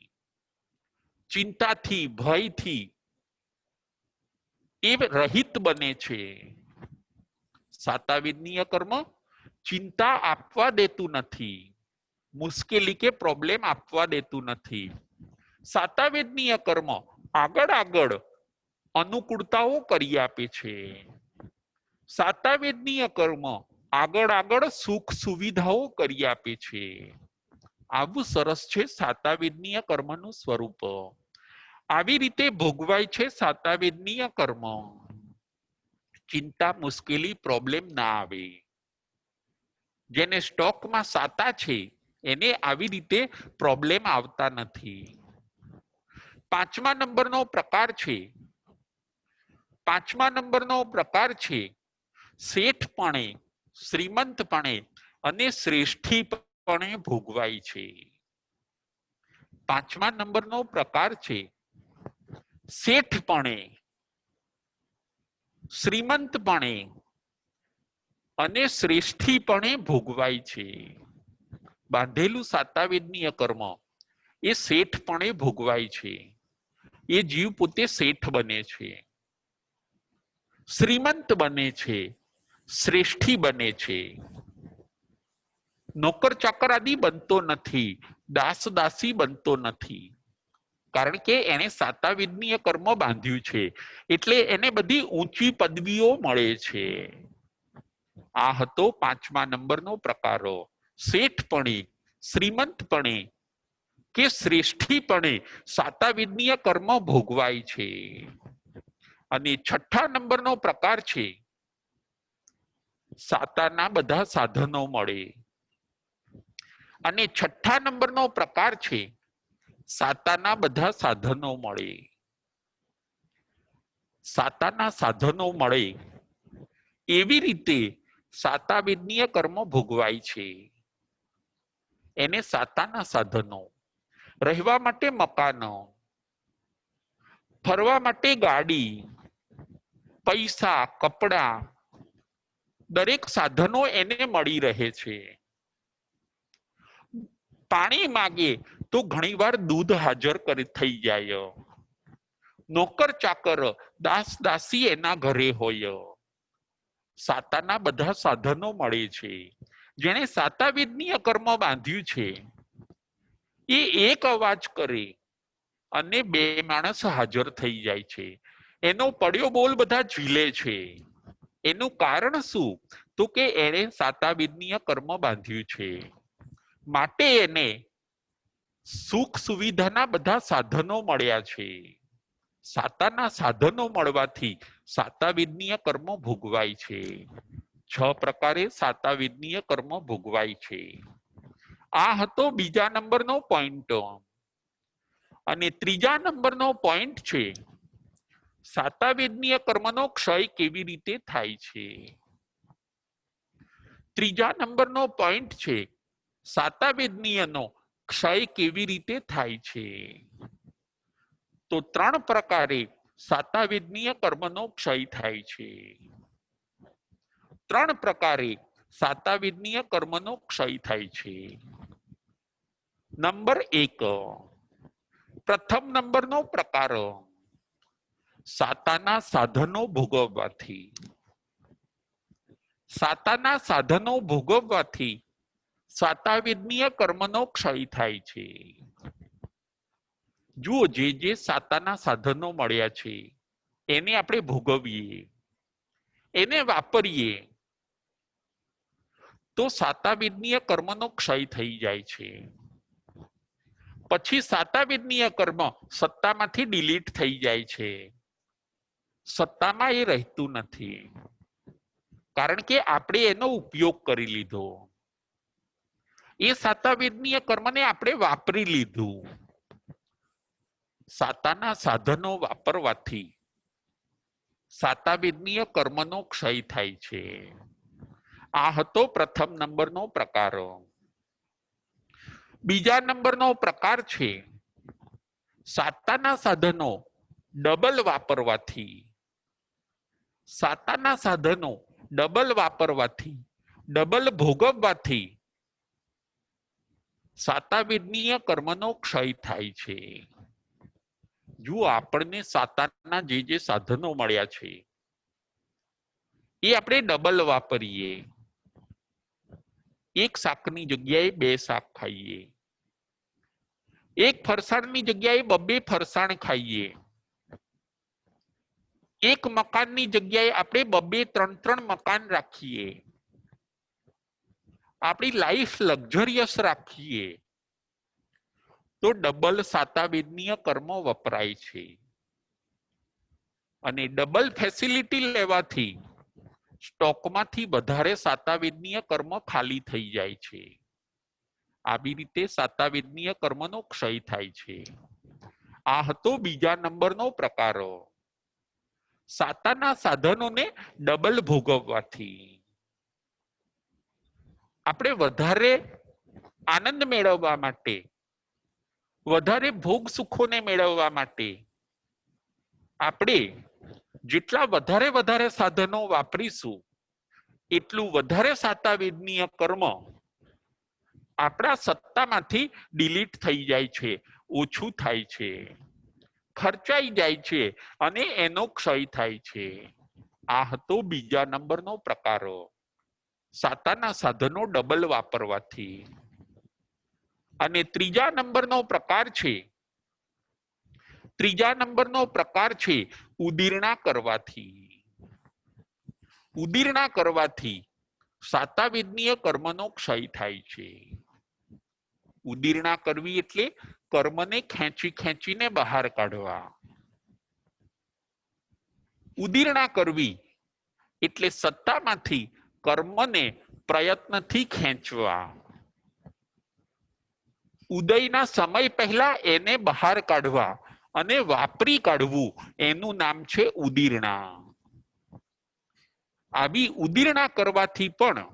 ચિંતાથી ભયથી એ રહિત બને છે. સાતાવેદનીય કર્મ ચિંતા આપવા દેતું નથી, મુશ્કેલી કે પ્રોબ્લેમ આપવા દેતું નથી. સાતાવેદનીય કર્મ આગળ આગળ અનુકૂળતાઓ કરી આપે છે. સાતાવેદનીય કર્મ આગળ આગળ સુખ સુવિધાઓ કરી આપે છે. આવું સરસ છે સાતાવેદનીય કર્મનું સ્વરૂપ. આવી રીતે ભોગવાય છે સાતાવેદનીય કર્મ. ચિંતા મુશ્કેલી પ્રોબ્લેમ ના આવે. જેને સ્ટોકમાં સાતા છે એને આવી રીતે પ્રોબ્લેમ આવતા નથી. 5મા નંબરનો પ્રકાર છે શેઠપણે, શ્રીમંતપણે અને શ્રેષ્ઠીપણે ભોગવાય છે. 5મા નંબરનો પ્રકાર છે શેઠપણે, શ્રીમંતપણે અને શ્રેષ્ઠીપણે ભોગવાય છે. બાંધેલું સાતાવેદનીય કર્મ એ શેઠપણે ભોગવાય છે. એ જીવ પોતે શેઠ બને છે, શ્રીમંત બને છે, શ્રેષ્ઠી બને છે. નોકર ચાકર આદિ બનતો નથી, દાસ દાસી બનતો નથી. કારણ કે એને સાતાવેદનીય કર્મ બાંધ્યું છે એટલે એને બધી ઊંચી પદવીઓ મળે છે. આ હતો 5મા નંબરનો પ્રકારો. શેઠપણે, શ્રીમંતપણે કે શ્રેષ્ઠીપણે સાતાવેદનીય કર્મ ભોગવાય છે. અને 6થા નંબરનો પ્રકાર છે સાતાના બધા સાધનો મળે. અને 6થા નંબરનો પ્રકાર છે સાતાના બધા સાધનો મળે. સાતાના સાધનો મળે એવી રીતે સાતાવેદનીય કર્મ ભોગવાય છે. એને સાતાના સાધનો, રહેવા માટે મકાનો, ફરવા માટે ગાડી, પૈસા, કપડા, દરેક સાધનો એને મળી રહે છે. પાણી માગે તો ઘણીવાર દૂધ હાજર થઈ જાય. નોકર ચાકર, દાસ દાસી એના ઘરે હોય. સાતાના બધા સાધનો મળે છે. જેણે સાતાવેદનીય કર્મ બાંધ્યું છે એ એક અવાજ કરે અને બે માણસ હાજર થઈ જાય છે. એનો પડ્યો બોલ બધા ઝીલે છે. એનું કારણ શું? તો કે એને સાતાવિદનીય કર્મ બાંધ્યું છે. માટે એને સુખ સુવિધાના બધા સાધનો મળ્યા છે. સાતાના સાધનો મળવાથી સાતાવિદનીય કર્મ ભોગવાય છે. 6 પ્રકારે સાતાવિદનીય કર્મ ભોગવાય છે. આ હતો બીજા નંબરનો પોઈન્ટ. અને ત્રીજા નંબરનો પોઈન્ટ છે સાતાવિદનીય કર્મનો ક્ષય કેવી રીતે થાય છે. ત્રીજા નંબરનો પોઈન્ટ છે સાતાવિદનીયનો ક્ષય કેવી રીતે થાય છે. તો 3 પ્રકારે સાતાવિદનીય કર્મનો ક્ષય થાય છે. 3 પ્રકારે સાતાવિદનીય કર્મનો ક્ષય થાય છે. નંબર 1, પ્રથમ નંબરનો પ્રકાર સાતાના સાધનો ભોગવવાથી. સાતાના સાધનો ભોગવવાથી સાતાવિદનીય કર્મનો ક્ષય થાય છે. જુઓ, જે સાતાના સાધનો મળ્યા છે એને આપણે ભોગવીએ, એને વાપરીએ તો સાતાવિદનીય કર્મનો ક્ષય થઈ જાય છે. પછી સાતાવિદનીય કર્મ સત્તામાંથી ડિલીટ થઈ જાય છે. સત્તામાં એ રહેતું નથી, કારણ કે આપણે એનો ઉપયોગ કરી લીધો. એ સાતાવિદનીય કર્મને આપણે વાપરી લીધું. સાતાના સાધનો વાપરવાથી સાતાવિદનીય કર્મનો ક્ષય થાય છે. આ હતો પ્રથમ નંબરનો પ્રકાર. બીજા નંબરનો પ્રકાર છે સાતાના સાધનો ડબલ વાપરવાથી. સાતાના સાધનો ડબલ વાપરવાથી, ડબલ ભોગવવાથી સાતાવિદનીય કર્મનો ક્ષય થાય છે. જુઓ, આપણને સાતાના જે સાધનો મળ્યા છે એ આપણે ડબલ વાપરીએ. એક શાકની જગ્યાએ 2 શાક ખાઈએ, એક ફરસાણની જગ્યાએ 2 ફરસાણ ખાઈએ, એક મકાનની જગ્યાએ આપણે 2-3 મકાન રાખીએ, આપણી લાઈફ લક્ઝરિયસ રાખીએ તો ડબલ સાતાવિદનીય કર્મ વપરાય છે. અને ડબલ ફેસિલિટી લેવાથી સ્ટોકમાંથી વધારે સાતાવિદનીય કર્મ ખાલી થઈ જાય છે. આવી રીતે સાતાવિદનીય કર્મનો ક્ષય થાય છે. આ હતો બીજા નંબરનો પ્રકાર સાતાના સાધનોને ડબલ ભોગવવાથી. આપણે વધારે આનંદ મેળવવા માટે, વધારે ભોગ સુખોને મેળવવા માટે આપણે જેટલા વધારે સાધનો વાપરીશું એટલું વધારે સાતાવિદનીય કર્મ આપણા સત્તામાંથી ડિલીટ થઈ જાય છે, ઓછું થાય છે, ખર્ચાઈ જાય છે અને એનો ક્ષય થાય છે. આ હતો બીજા નંબરનો પ્રકાર સાતાના સાધનો ડબલ વાપરવાથી. અને ત્રીજા નંબરનો પ્રકાર છે ઉદીર્ણા કરવાથી. ઉદીર્ણા કરવાથી સાતાવિદનીય કર્મનો ક્ષય થાય છે. ઉદીર્ણા કરવી એટલે કર્મને ખેંચીને બહાર કાઢવા. ઉદીર્ણા કરવી એટલે સત્તામાંથી કર્મને પ્રયત્નથી ખેંચવા. ઉદયના સમય પહેલા એને બહાર કાઢવા અને વાપરી કાઢવું, એનું નામ છે ઉદીર્ણા. આવી ઉદીર્ણા કરવાથી પણ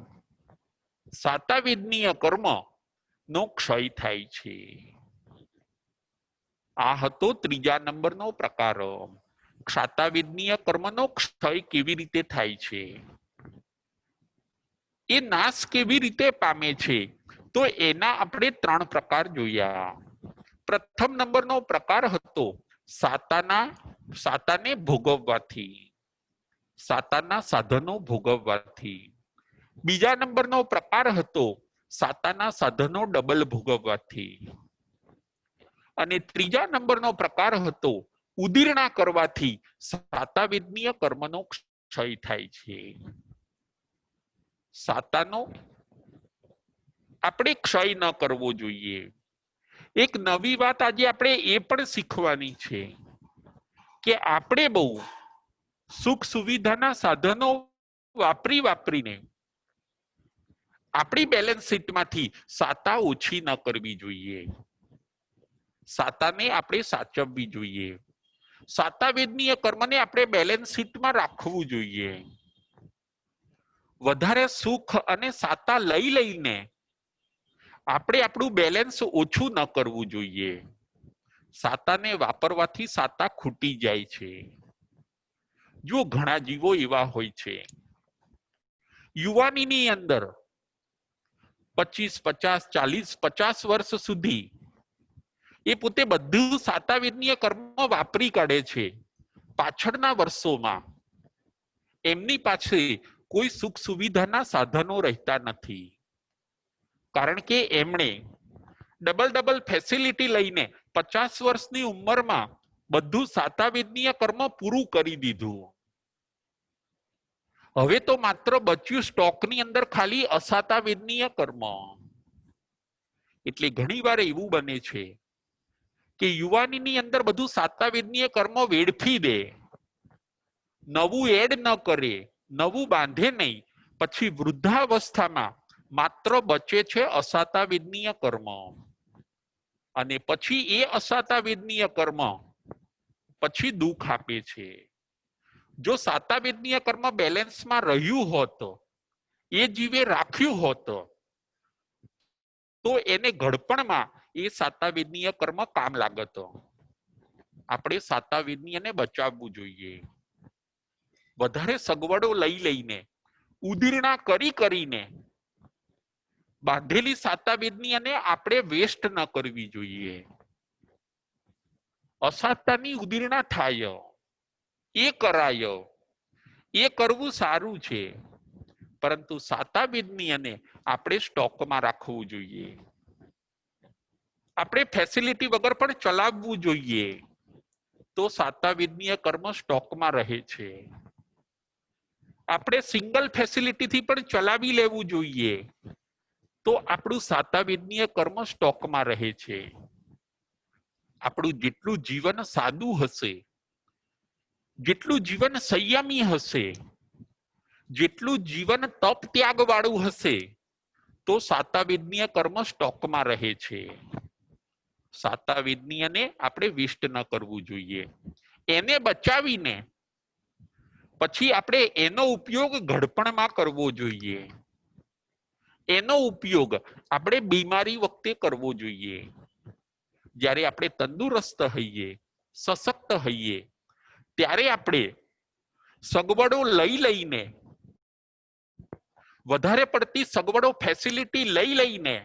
સાતાવિદનીય કર્મ નો ક્ષય થાય છે. આ હતો ત્રીજા નંબરનો પ્રકાર સાતાવિદનીય કર્મનો ક્ષય કેવી રીતે થાય છે. એ નાશ કેવી રીતે પામે છે તો એના આપણે 3 પ્રકાર જોયા. પ્રથમ નંબરનો પ્રકાર હતો સાતાને ભોગવવાથી, સાતાના સાધનો ભોગવવાથી. બીજા નંબરનો પ્રકાર હતો સાતાના સાધનો ડબલ ભોગવવાથી. અને ત્રીજા નંબરનો પ્રકાર હતો ઉદીર્ણા કરવાથી સાતાવેદનીય કર્મનો ક્ષય થાય છે. સાતાનો આપણે ક્ષય ન કરવો જોઈએ. એક નવી વાત આજે આપણે એ પણ શીખવાની છે કે આપણે બહુ સુખ સુવિધાના સાધનો વાપરીને આપણી બેલેન્સ શીટમાંથી સાતા ઓછી ન કરવી જોઈએ. સાતાને આપણે સાચવવી જોઈએ. સાતાવેદનીય કર્મને આપણે બેલેન્સ શીટમાં રાખવું જોઈએ. વધારે સુખ અને સાતા લઈને આપણે આપણું બેલેન્સ ઓછું ન કરવું જોઈએ. સાતાને વાપરવાથી સાતા ખૂટી જાય છે. જો ઘણા જીવો એવા હોય છે યુવાનીની અંદર 25, 50, 40, 50 વર્ષ સુધી એ પોતે બધું સાતાવેદનીય કર્મ વાપરી કાઢે છે. પાછળના વર્ષોમાં એમની પાસે કોઈ સુખ સુવિધાના સાધનો રહેતા નથી, કારણ કે એમણે ડબલ ફેસિલિટી લઈને 50 વર્ષની ઉંમરમાં બધું સાતાવેદનીય કર્મ પૂરું કરી દીધું. હવે તો માત્ર બચ્યું સ્ટોકની અંદર ખાલી અસાતાવેદનીય કર્મ. એટલે ઘણી વાર એવું બને છે કે યુવાનીની અંદર બધું સાતાવેદનીય કર્મ વેડફી દે, નવું એડ ન કરે, નવું બાંધે નહીં, પછી વૃદ્ધાવસ્થામાં માત્ર બચે છે અસાતાવેદનીય કર્મ. અને પછી એ અસાતાવેદનીય કર્મ પછી દુઃખ આપે છે. જો સાતાવેદનીય કર્મ બેલેન્સમાં રહ્યું હોત, એ જીવે રાખ્યું હોત, તો એને ઘડપણમાં એ સાતાવેદનીય કર્મ કામ લાગત. આપણે સાતાવેદનીયને બચાવવું જોઈએ. વધારે સગવડો લઈને ઉદીર્ણા કરીને બાંધેલી સાતાવેદનીયને આપણે વેસ્ટ ન કરવી જોઈએ. અસાતાની ઉદીર્ણા થાય, એ કરાય, એ કરવું સારું છે, પરંતુ સાતાવેદનીયને આપણે સ્ટોકમાં રાખવું જોઈએ. આપણે ફેસિલિટી વગર પણ ચલાવવું જોઈએ, તો સાતાવેદનીય કર્મ સ્ટોકમાં રહે છે. આપણે સિંગલ ફેસિલિટીથી પણ ચલાવી લેવું જોઈએ, તો આપણું સાતાવેદનીય કર્મ સ્ટોકમાં રહે છે. આપણું જેટલું જીવન સાદું હશે, જેટલું જીવન સંયમી હશે, જેટલું જીવન તપ ત્યાગ વાળું હશે, તો સાતાવેદનીય કર્મ સ્ટોકમાં રહે છે. સાતાવેદનીયને આપણે વેસ્ટ ન કરવું જોઈએ. એને બચાવીને પછી આપણે એનો ઉપયોગ ઘડપણમાં કરવો જોઈએ. એનો ઉપયોગ આપણે બીમારી વખતે કરવો જોઈએ. જ્યારે આપણે તંદુરસ્ત હઈએ, સશક્ત હઈએ, ત્યારે આપણે સગવડો લઈને, વધારે પડતી સગવડો ફેસિલિટી લઈને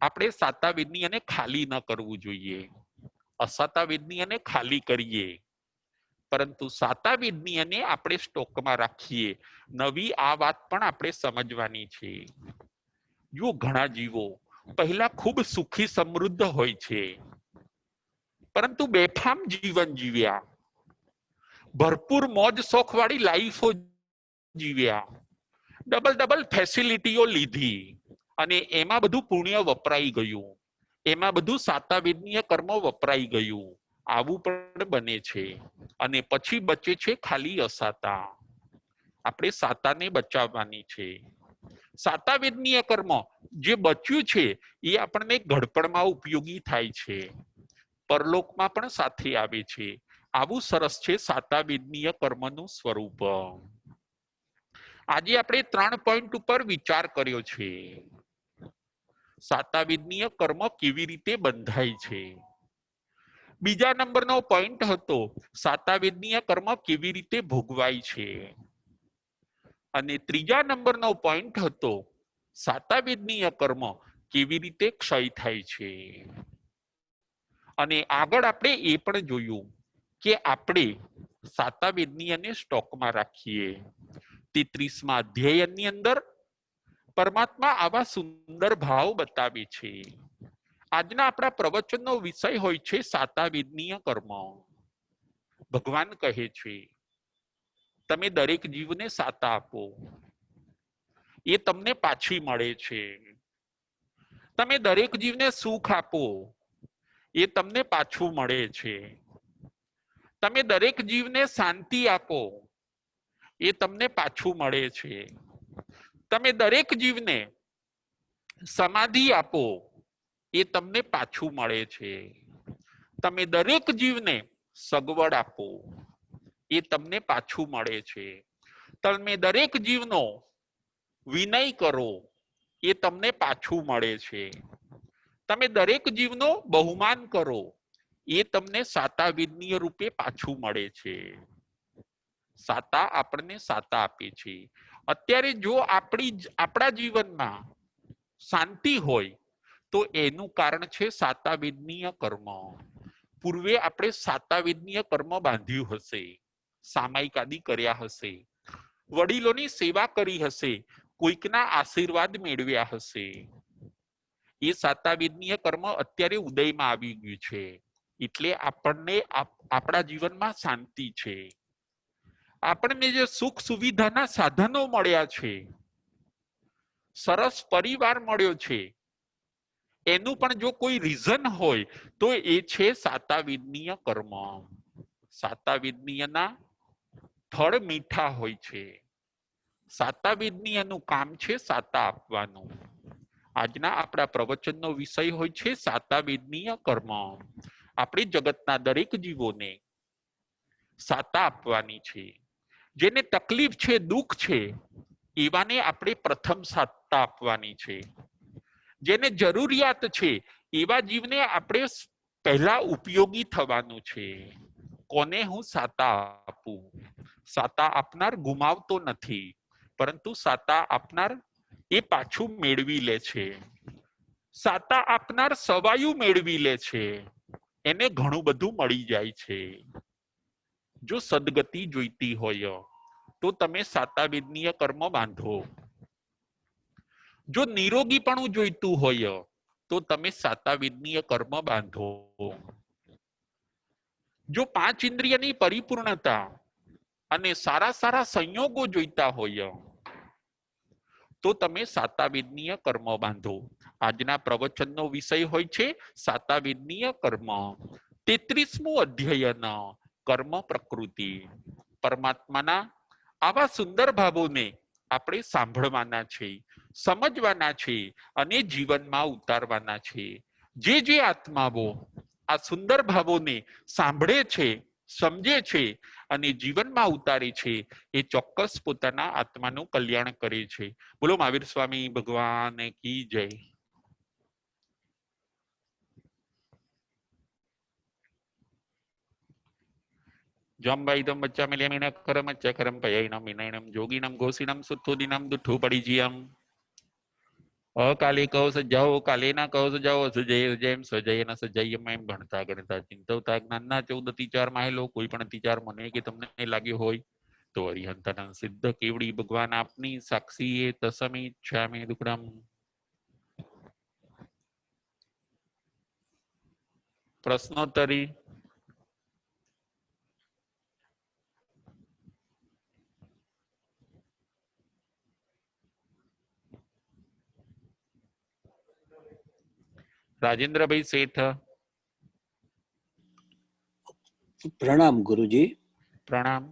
આપણે સાતાવેદનીયને ખાલી ન કરવું જોઈએ. અસાતાવેદનીયને ખાલી કરીએ, પરંતુ સાતાવેદનીયને આપણે સ્ટોકમાં રાખીએ. નવી આ વાત પણ આપણે સમજવાની છે. જો ઘણા જીવો પહેલા ખૂબ સુખી સમૃદ્ધ હોય છે, પરંતુ બેફામ જીવન જીવ્યા, ભરપૂર મોજ શોખ વાળી લાઈફો જીવ્યા, ડબલ ફેસિલિટીઓ લીધી, અને એમાં બધું પુણ્ય વપરાઈ ગયું, એમાં બધું સાતાવેદનીય કર્મ વપરાઈ ગયું. આવું પણ બને છે. અને પછી બચે છે ખાલી અસાતા. આપણે સાતાને બચાવવાની છે. સાતાવેદનીય કર્મ જે બચ્યું છે એ આપણને ઘડપણમાં ઉપયોગી થાય છે, પરલોકમાં પણ સાથે આવે છે. આવું સરસ છે સાતાવેદનીય કર્મનું સ્વરૂપ. આજે આપણે 3 પોઈન્ટ ઉપર વિચાર કર્યો છે. સાતાવેદનીય કર્મ કેવી રીતે બંધાય છે. બીજા નંબરનો પોઈન્ટ હતો સાતાવેદનીય કર્મ કેવી રીતે ભોગવાય છે. અને ત્રીજા નંબરનો પોઈન્ટ હતો સાતાવેદનીય કર્મ કેવી રીતે ક્ષય થાય છે. અને આગળ આપણે એ પણ જોયું કે આપણે સાતાવેદનીયને સ્ટોકમાં રાખીએ. 33મા અધ્યાયની અંદર પરમાત્મા આવા સુંદર ભાવ બતાવે છે. આજના આપણા પ્રવચનનો વિષય હોય છે સાતાવિદનીય કર્મ. ભગવાન કહે છે તમે દરેક જીવને સાતા આપો, એ તમને પાછી મળે છે. તમે દરેક જીવને સુખ આપો, એ તમને પાછું મળે છે. તમે દરેક જીવને શાંતિ આપો, એ તમને પાછું મળે છે. તમે દરેક જીવને સમાધિ આપો, એ તમને પાછું મળે છે. તમે દરેક જીવને સગવડ આપો, એ તમને પાછું મળે છે. તમે દરેક જીવનો વિનય કરો, એ તમને પાછું મળે છે. તમે દરેક જીવનો બહુમાન કરો, એ તમને સાતાવિદનીય રૂપે પાછું મળે છે. સાતા આપણને સાતા આપે છે. અત્યારે જો આપણા જીવનમાં શાંતિ હોય તો એનું કારણ છે સાતાવિદનીય કર્મ. પૂર્વે આપણે સાતાવિદનીય કર્મ બાંધ્યું હશે, સામાયિક આદિ કર્યા હશે, વડીલોની સેવા કરી હશે, કોઈકના આશીર્વાદ મેળવ્યા હશે. એ સાતાવિદનીય કર્મ અત્યારે ઉદયમાં આવી ગયું છે. એટલે આપણને આપણા જીવનમાં શાંતિ છે. આપણને જે સુખ સુવિધાના સાધનો મળ્યા છે, સરસ પરિવાર મળ્યો છે, એનું પણ જો કોઈ રીઝન હોય તો એ છે સાતાવિદનીય કર્મ. સાતાવિદનીયના ફળ મીઠા હોય છે. સાતાવિદનીયનું કામ છે સાતા આપવાનું. આજના આપણા પ્રવચનનો વિષય હોય છે સાતાવિદનીય કર્મ. આપણી જગતના દરેક જીવોને સાતા આપવાની છે. જેને તકલીફ છે, દુઃખ છે, એવાને આપણે પ્રથમ સાતા આપવાની છે. જેને જરૂરિયાત છે એવા જીવને આપણે પહેલા ઉપયોગી થવાનું છે. કોને હું સાતા આપું? સાતા આપનાર ગુમાવતો નથી, પરંતુ સાતા આપનાર એ પાછું મેળવી લે છે. સાતા આપનાર સવાયું મેળવી લે છે. એને ઘણું બધું મળી જાય છે. જો સદગતિ જોઈતી હોય તો તમે સાતાવિદનીય કર્મ બાંધો. જો નિરોગીપણું જોઈતું હોય તો તમે સાતાવિદનીય કર્મ બાંધો. જો 5 ઇન્દ્રિયની પરિપૂર્ણતા અને સારા સારા સંયોગો જોઈતા હોય તો તમે સાતાવિદનીય કર્મ બાંધો. આજના પ્રવચનનો વિષય હોય છે સાતાવિદનીય કર્મ. 33મું અધ્યયન કર્મ પ્રકૃતિ. પરમાત્માના આવા સુંદર ભાવોને આપણે સાંભળવાના છે, સમજવાના છે અને જીવનમાં ઉતારવાના છે. જે આત્માઓ આ સુંદર ભાવોને સાંભળે છે, સમજે છે અને જીવનમાં ઉતારે છે, એ ચોક્કસ પોતાના આત્માનું કલ્યાણ કરે છે. બોલો મહાવીર સ્વામી ભગવાન કી જય. જમવાઈદમ બચ્ચા મિલિયમિન કરમ ચકરમ પયૈનમ વિનયનમ જોગિનમ ઘોષિનમ સુત્થુદિનમ દુઠ્ઠુ પડિજીયમ અકાલે કહો સજાઓ કાલે ના કહો સજાઓ સજય જેમ સજય ના સજય એમ ભણતા ગણતા ચિંતવતા જ્ઞાનના 14 માહેલો કોઈ પણ તીચાર મને કે તમને લાગ્યો હોય તો અરિહંતાનંદ સિદ્ધ કેવડી ભગવાન આપની સાક્ષી એ તસમી ઈચ્છામી દુક્કડમ. પ્રશ્નોત્તરી. રાજેન્દ્રભાઈ શેઠ. પ્રણામ ગુરુજી. પ્રણામ.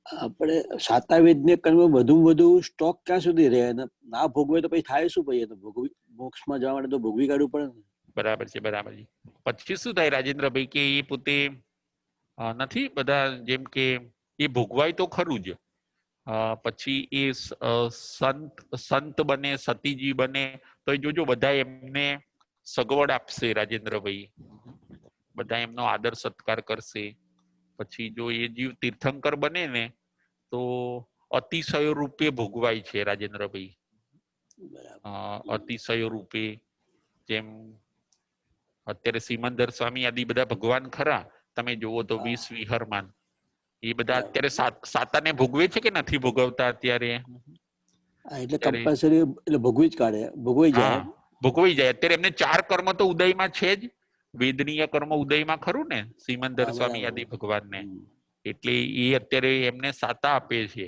આપણે સાતાવિદનીય કર્મ વધુ સ્ટોક ક્યાં સુધી રહે? ના ભોગવે તો પછી થાય શું? પછી તો ભોગવી મોક્ષમાં જવા માટે તો ભોગવી કાઢવું પડે ને. બરાબર છે, બરાબર છે. પછી શું થાય રાજેન્દ્રભાઈ કે એ પોતે નથી બધા જેમ કે એ ભોગવાય તો ખરું જ, પછી એ સંત બને, સતીજી બને તો જોજો બધા એમને સગવડ આપશે રાજેન્દ્રભાઈ, બધા એમનો આદર સત્કાર કરશે. પછી જો એ જીવ તીર્થંકર બને ને તો અતિશય રૂપે ભોગવાય છે રાજેન્દ્રભાઈ. અતિશય રૂપે જેમ અત્યારે સિમંદર સ્વામી આદિ બધા ભગવાન ખરા, તમે જુઓ તો 20 વિહરમાન એ બધા અત્યારે સાતાને ભોગવે છે કે નથી ભોગવતા અત્યારે? એટલે કમ્પલસરી એટલે ભોગવી જ કાઢે, ભોગવાઈ જાય. ભોગવાઈ જાય. અત્યારે એમને 4 કર્મ તો ઉદયમાં છે જ, વેદનીય કર્મ ઉદયમાં ખરું ને સિમંદર હા સ્વામી બરાબર. આદિ ભગવાનને. હમ. એટલે એ અત્યારે એમને સાતા આપે છે.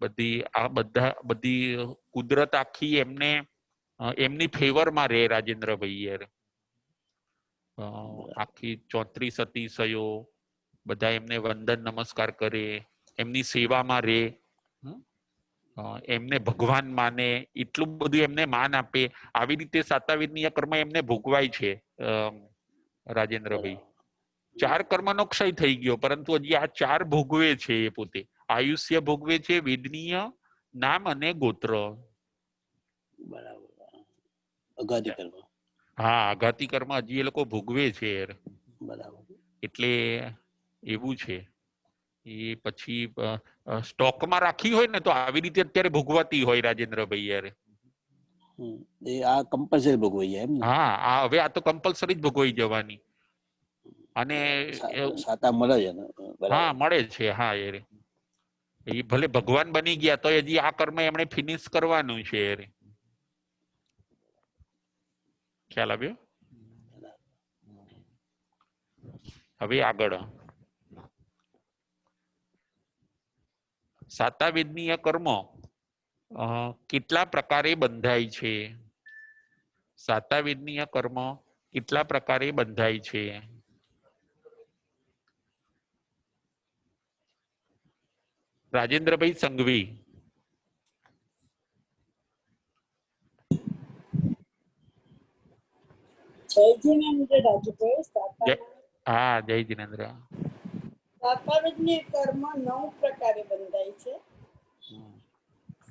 બધી કુદરત આખી એમને એમની ફેવરમાં રહે રાજેન્દ્રભાઈ યાર. આખી 34 અતિશયો બધા એમને વંદન નમસ્કાર કરે, એમની સેવામાં રહે, એમને ભગવાન માને, એટલું બધું એમને માન આપે. આવી રીતે સાતાવિદની કર્મ એમને ભોગવાય છે રાજેન્દ્રભાઈ. બરાબર. 4 કર્મનો ક્ષય થઈ ગયો, પરંતુ હજી આ 4 ભોગવે છે એ પોતે. આયુષ્ય ભોગવે છે, વેદનીય, નામ અને ગોત્ર. બરાબર. અગાધી કર્મ. હા, આઘાતી કર્મ હજી એ લોકો ભોગવે છે. બરાબર. એટલે એવું છે. એ પછી સ્ટોકમાં રાખી હોય ને તો આવી રીતે અત્યારે ભોગવાતી હોય રાજેન્દ્રભાઈ યાર. એ આ કમ્પલસરી ભોગવાઈ જાય એમ ને? હા, હવે આ તો કમ્પલસરી જ ભોગવાઈ જવાની. અને સાતા મળે છે ને? હા, બરાબર. મળે છે. હા યાર, એ ભલે ભગવાન બની ગયા તો હજી આ કર્મ એમણે ફિનિશ કરવાનું છે યાર. ખ્યાલ આવ્યો? હવે આગળ સાતાવેદનીય કર્મ કેટલા પ્રકારે બંધાય છે? સાતાવેદનીય કર્મ કેટલા પ્રકારે બંધાય છે? રાજેન્દ્રભાઈ સંઘવી. જય જીનેન્દ્ર રાજુભાઈ. હા, જય જીનેન્દ્ર. સાતાવિદની કર્મ 9 પ્રકારે બંધાય છે.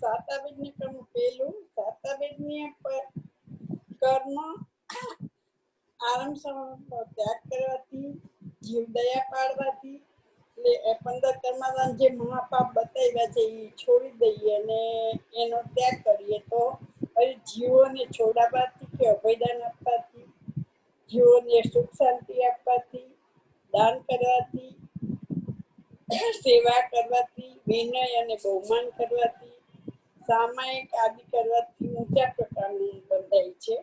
સાતાવિદની કર્મ પહેલું, સાતાવિદની કર્મ આરંભ સમય ત્યાગ કરવાથી, જીવ દયા પાડવાથી, એટલે 15 કર્મના જે મહાપાપ બતાવ્યા છે એ છોડી દઈએ અને એનો ત્યાગ કરીએ તો જીવોને છોડાવવાથી કે અભયદાન આપવાથી, જીવોને સુખ શાંતિ આપવાથી, દાન કરવાથી, સેવા કરવાથી, વિનય અને બહુમાન કરવાથી, સામાયિક આદિ કરવાથી ઊંચા પ્રકારનું બંધાય છે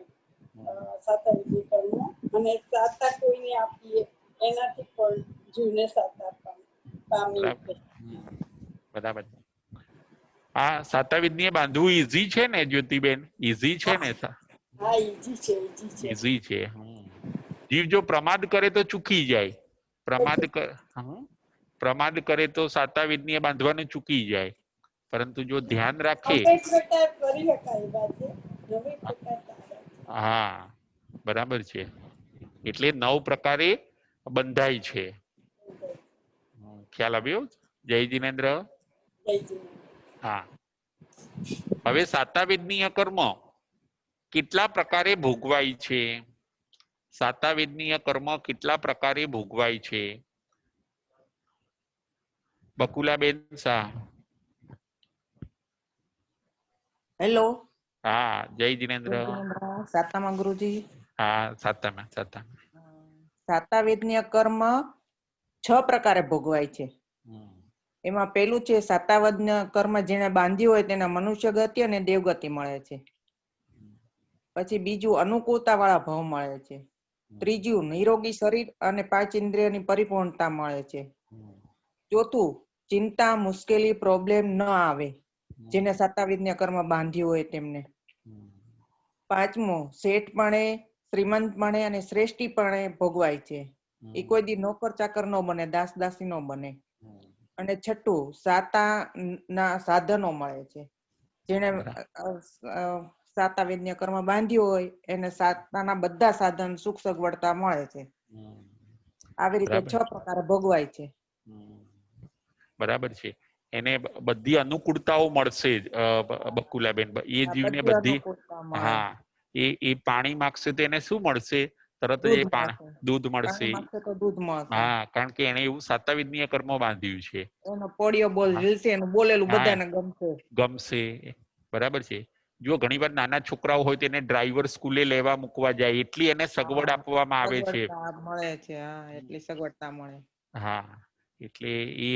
સાતાવિદની કર્મ. અને સાતા કોઈને આપીએ એનાથી પણ જીવને સાતા પામી શકે. બરાબર. હા, સાતાવિદની બાંધવું ઈઝી છે ને જ્યોતિબેન? ઈઝી છે ને? હા, ઈજી છે, ઈજી છે. ઈઝી છે. જીવ જો પ્રમાદ કરે તો ચૂકી જાય. પ્રમાદ કરે તો સાતાવિદની બાંધવાનું ચૂકી જાય. પરંતુ જો ધ્યાન રાખે. અનેક પ્રકાર કરી શકાય બાજુ નવી પ્રકાર સારા છે. હા, બરાબર છે. એટલે 9 પ્રકારે બંધાય છે. ખ્યાલ આવ્યો જય જીનેન્દ્ર? જય જીનેન્દ્ર. હા. હવે સાતાવેદનીય કર્મ કેટલા પ્રકારે ભોગવાય છે? સાતાવેદનીય કર્મ કેટલા પ્રકારે ભોગવાય છે? બકુલાબેન શાહ. હેલો. હા, જય જીનેન્દ્ર. સાતામાં ગુરુજી. હા, સાતામાં. સાતાવેદનીય કર્મ 6 પ્રકારે ભોગવાય છે. એમાં પેલું છે સાતાવદન કર્મ જેને બાંધ્યું હોય તેને મનુષ્ય ગતિ અને દેવગતિ મળે છે. પછી બીજું અનુકૂળતા વાળા ભાવ મળે છે. ત્રીજું નિરોગી શરીર અને 5 ઇન્દ્રિયની પરિપૂર્ણતા મળે છે. ચોથું ચિંતા, મુશ્કેલી, પ્રોબ્લેમ ન આવે જેને સાતાવિદન્ય કર્મ બાંધ્યું હોય તેમને. પાંચમું શેઠપણે, શ્રીમંતપણે અને શ્રેષ્ઠીપણે ભોગવાય છે. એ કોઈ દી નોકર ચાકર ન બને, દાસ દાસી ન બને. અને છઠ્ઠું સાતા ના સાધનો મળે છે. જેને સાતાવેદન્ય કર્મ બાંધ્યું હોય એને સાતાના બધા સાધન સુખ સગવડતા મળે છે. આવી રીતે 6 પ્રકારે ભોગવાય છે. બરાબર છે. એને બધી અનુકૂળતાઓ મળશે બકુલાબેન. એ જીવને બધી. અનુકૂળતા મળે. હા, એ પાણી માંગશે તો એને શું મળશે? તરત જ દૂધ એ મળશે. દૂધ પાણી મળશે. માંગશે તો દૂધ મળશે. હા, કારણ કે એને એવું સાતાવિદનીય કર્મ બાંધ્યું છે. એનો પોડિયો બોલ ઝીલશે, એનું બોલેલું હા, બધાને ગમશે. ગમશે. બરાબર છે. જો ઘણીવાર નાના છોકરાઓ હોય તેને ડ્રાઈવર સ્કૂલે લેવા મૂકવા જાય, એટલી એને સગવડ આપવામાં આવે છે. સગવડતા મળે છે. હા, એટલી સગવડતા મળે. હા, એટલે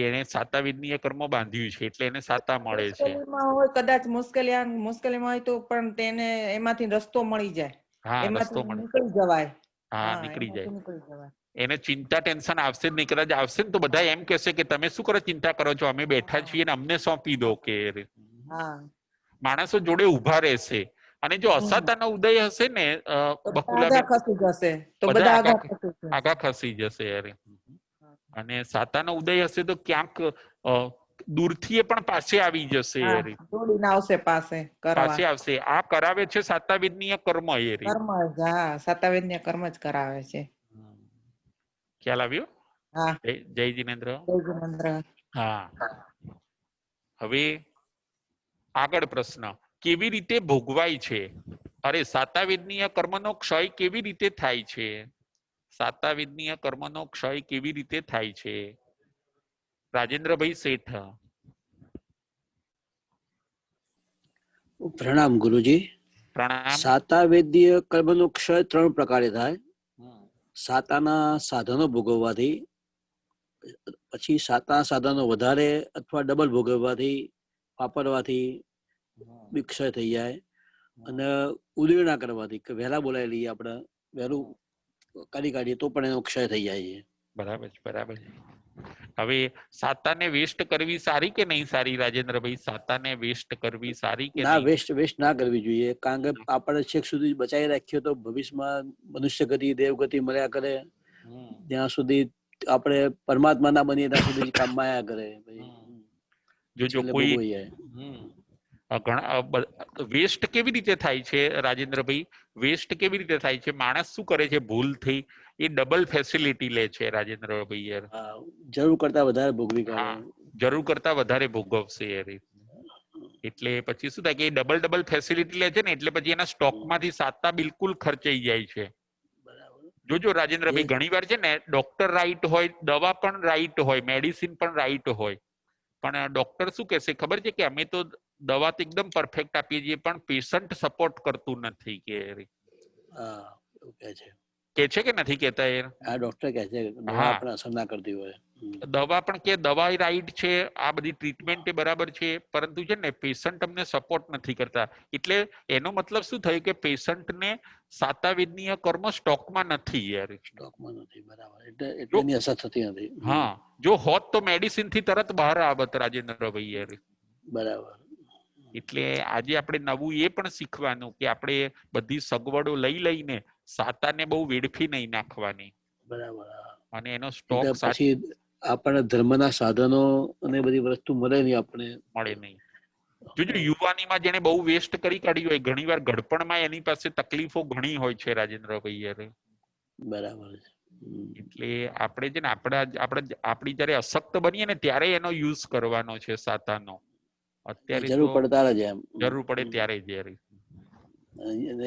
એને સાતાવિદનીય કર્મ બાંધ્યું છે એટલે એને સાતા મળે છે. મુશ્કેલીમાં હોય, કદાચ મુશ્કેલીમાં હોય તો પણ તેને એમાંથી રસ્તો મળી જાય. હા રસ્તો એમાંથી મળે, નીકળી જવાય. હા હા, નીકળી જાય. એમાંથી નીકળી જવાય. એને ચિંતા ટેન્શન આવશે જ નહીં, કદાચ આવશે ને તો બધા એમ કહેશે કે તમે શું કરો ચિંતા કરો છો, અમે બેઠા છીએ ને અમને સોંપી દો. કે હા. માણસો જોડે ઉભા રહેશે. અને જો અસાતાનો ઉદય હશે ને તો બધા આગા બકુલાબેન, ખસી જશે. તો બધા બધા આગા આગા ખસી જશે. આગા ખસી જશે યાર. અને સાતાનો ઉદય હશે તો ક્યાંક દૂરથી એ પણ પાસે આવી જશે હા, યાર, દોડીને આવશે પાસે કરવા. પાસે આવશે. આ કરાવે છે સાતાવિદનીય કર્મ યાર. કર્મ જ, હા, સાતાવેદન્ય કર્મ જ કરાવે છે. ખ્યાલ આવ્યો? હા. જય જિનેન્દ્ર. જય જિનેન્દ્ર. હા. હવે આગળ પ્રશ્ન, કેવી રીતે ભોગવાય છે? અરે સાતાવિદનીય કર્મનો ક્ષય કેવી રીતે થાય છે? સાતાવિદનીય કર્મનો ક્ષય કેવી રીતે થાય છે? રાજેન્દ્રભાઈ શેઠ. પ્રણામ ગુરુજી. પ્રણામ. સાતાવેદ્ય કર્મનો ક્ષય 3 પ્રકારે થાય. સાતાના સાધનો ભોગવવાથી, પછી સાતાના સાધનો વધારે અથવા ડબલ ભોગવવાથી, વાપરવાથી ક્ષય થઈ જાય. અને ઉદીરણા કરવાથી, કે વહેલા બોલાવી લઈએ આપણે, વહેલું કરી કાઢીએ તો પણ એનો ક્ષય થઈ જાય છે. બરાબર છે, બરાબર છે. હવે સાતાને વેસ્ટ કરવી સારી કે નહીં સારી રાજેન્દ્રભાઈ? સાતાને વેસ્ટ કરવી સારી કે ના, નહીં? વેસ્ટ ના કરવી જોઈએ. કારણ કે આપણે છેક સુધી બચાવી રાખીએ તો ભવિષ્યમાં મનુષ્ય ગતિ, દેવગતિ મળ્યા કરે. ત્યાં સુધી આપણે પરમાત્મા ના બનીએ ત્યાં સુધી કામમાં આવ્યા કરે. જો કોઈ ભોગવાઈ જાય. વેસ્ટ કેવી રીતે થાય છે રાજેન્દ્રભાઈ? વેસ્ટ કેવી રીતે થાય છે? માણસ શું કરે છે ભૂલથી? એ ડબલ ફેસિલિટી લે છે રાજેન્દ્રભાઈ યાર. જરૂર કરતા વધારે ભોગવી કાઢે. હા, જરૂર કરતા વધારે ભોગવશે યાર. એટલે પછી શું થાય કે ડબલ ફેસિલિટી લે છે ને, એટલે પછી એના સ્ટોકમાંથી સાતા બિલકુલ ખર્ચાઈ જાય છે. જોજો રાજેન્દ્રભાઈ, ઘણી વાર છે ને ડોક્ટર રાઈટ હોય, દવા પણ રાઈટ હોય, મેડિસિન પણ રાઈટ હોય, પણ ડોક્ટર શું કહેશે ખબર છે કે અમે તો દવા તો એકદમ પરફેક્ટ આપીએ છીએ, પણ પેશન્ટ સપોર્ટ કરતું નથી. કે છે કે નથી કેતા યાર? આ ડોક્ટર કહે છે દવા આપણે અસર ના કરતી હોય. દવા પણ કે દવા રાઈટ છે, આ બધી ટ્રીટમેન્ટ બરાબર છે, પરંતુ છે ને પેશન્ટ અમને સપોર્ટ નથી કરતા. એટલે એનો મતલબ શું થયું કે પેશન્ટને સાતાવિદનીય કર્મ સ્ટોકમાં નથી યાર. સ્ટોકમાં નથી, બરાબર. એટલે એની અસર થતી નથી. હા, જો હોત તો મેડિસિન થી તરત બહાર આવત રાજેન્દ્રભાઈ યાર. બરાબર. એટલે આજે આપણે નવું એ પણ શીખવાનું કે આપણે બધી સગવડો લઈ લઈને સાતાને બહુ વેડફી નહીં નાખવાની. બરાબર. અને એનો સ્ટોક પછી આપણને ધર્મના સાધનો અને બધી વસ્તુ મળે નહીં, આપણે મળે નહીં. જોજો યુવાનીમાં જેને બહુ વેસ્ટ કરી કાઢ્યું હોય, ઘણી વાર ઘડપણમાં એની પાસે તકલીફો ઘણી હોય છે રાજેન્દ્રભાઈ યાર. બરાબર. એટલે આપણે છે ને આપણી જયારે અશક્ત બનીએ ને ત્યારે એનો યુઝ કરવાનો છે સાતાનો. અત્યારે જરૂર પડતા જ એમ, જરૂર પડે ત્યારે જ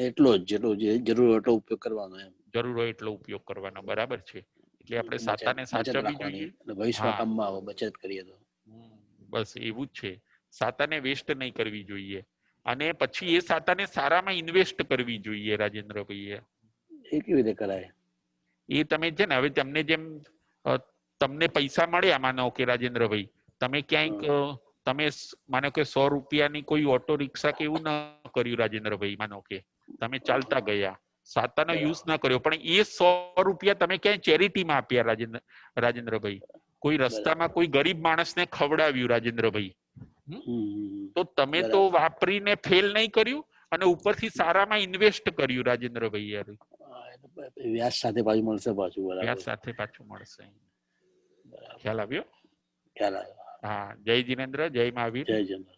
એટલો જ જેટલો જરૂર એટલો ઉપયોગ કરવાનો, એમ જરૂર હોય એટલો ઉપયોગ કરવાનો. બરાબર છે. એટલે આપણે સાતાને સાચવવી જોઈએ. ભવિષ્યમાં કામમાં આવે, બચત કરીએ તો. બસ એવું જ છે. સાતાને વેસ્ટ નહીં કરવી જોઈએ. અને પછી એ સાતાને સારામાં ઇન્વેસ્ટ કરવી જોઈએ રાજેન્દ્રભાઈ. એ કેવી રીતે કરાય? એ તમે છે ને હવે તમને પૈસા મળ્યા, માનો કે રાજેન્દ્રભાઈ તમે ક્યાંક તમે માનો કે 100 રૂપિયાની કોઈ ઓટો રિક્ષા કે એવું ન કર્યું રાજેન્દ્રભાઈ, માનો કે તમે ચાલતા ગયા, સાતાનો યુઝ ના કર્યો, પણ એ 100 રૂપિયા તમે ક્યાંય ચેરિટીમાં આપ્યા રાજેન્દ્રભાઈ, કોઈ રસ્તામાં કોઈ ગરીબ માણસને ખવડાવ્યું રાજેન્દ્રભાઈ, તો તમે તો વાપરીને ફેલ નહીં કર્યું અને ઉપરથી સારામાં ઇન્વેસ્ટ કર્યું રાજેન્દ્રભાઈ યાર. વ્યાજ સાથે પાછું મળશે, પાછું વ્યાજ સાથે પાછું મળશે. ખ્યાલ આવ્યો? ખ્યાલ આવ્યો. હા, જય જિનેન્દ્ર, જય મહાવીર. જય જિનેન્દ્ર.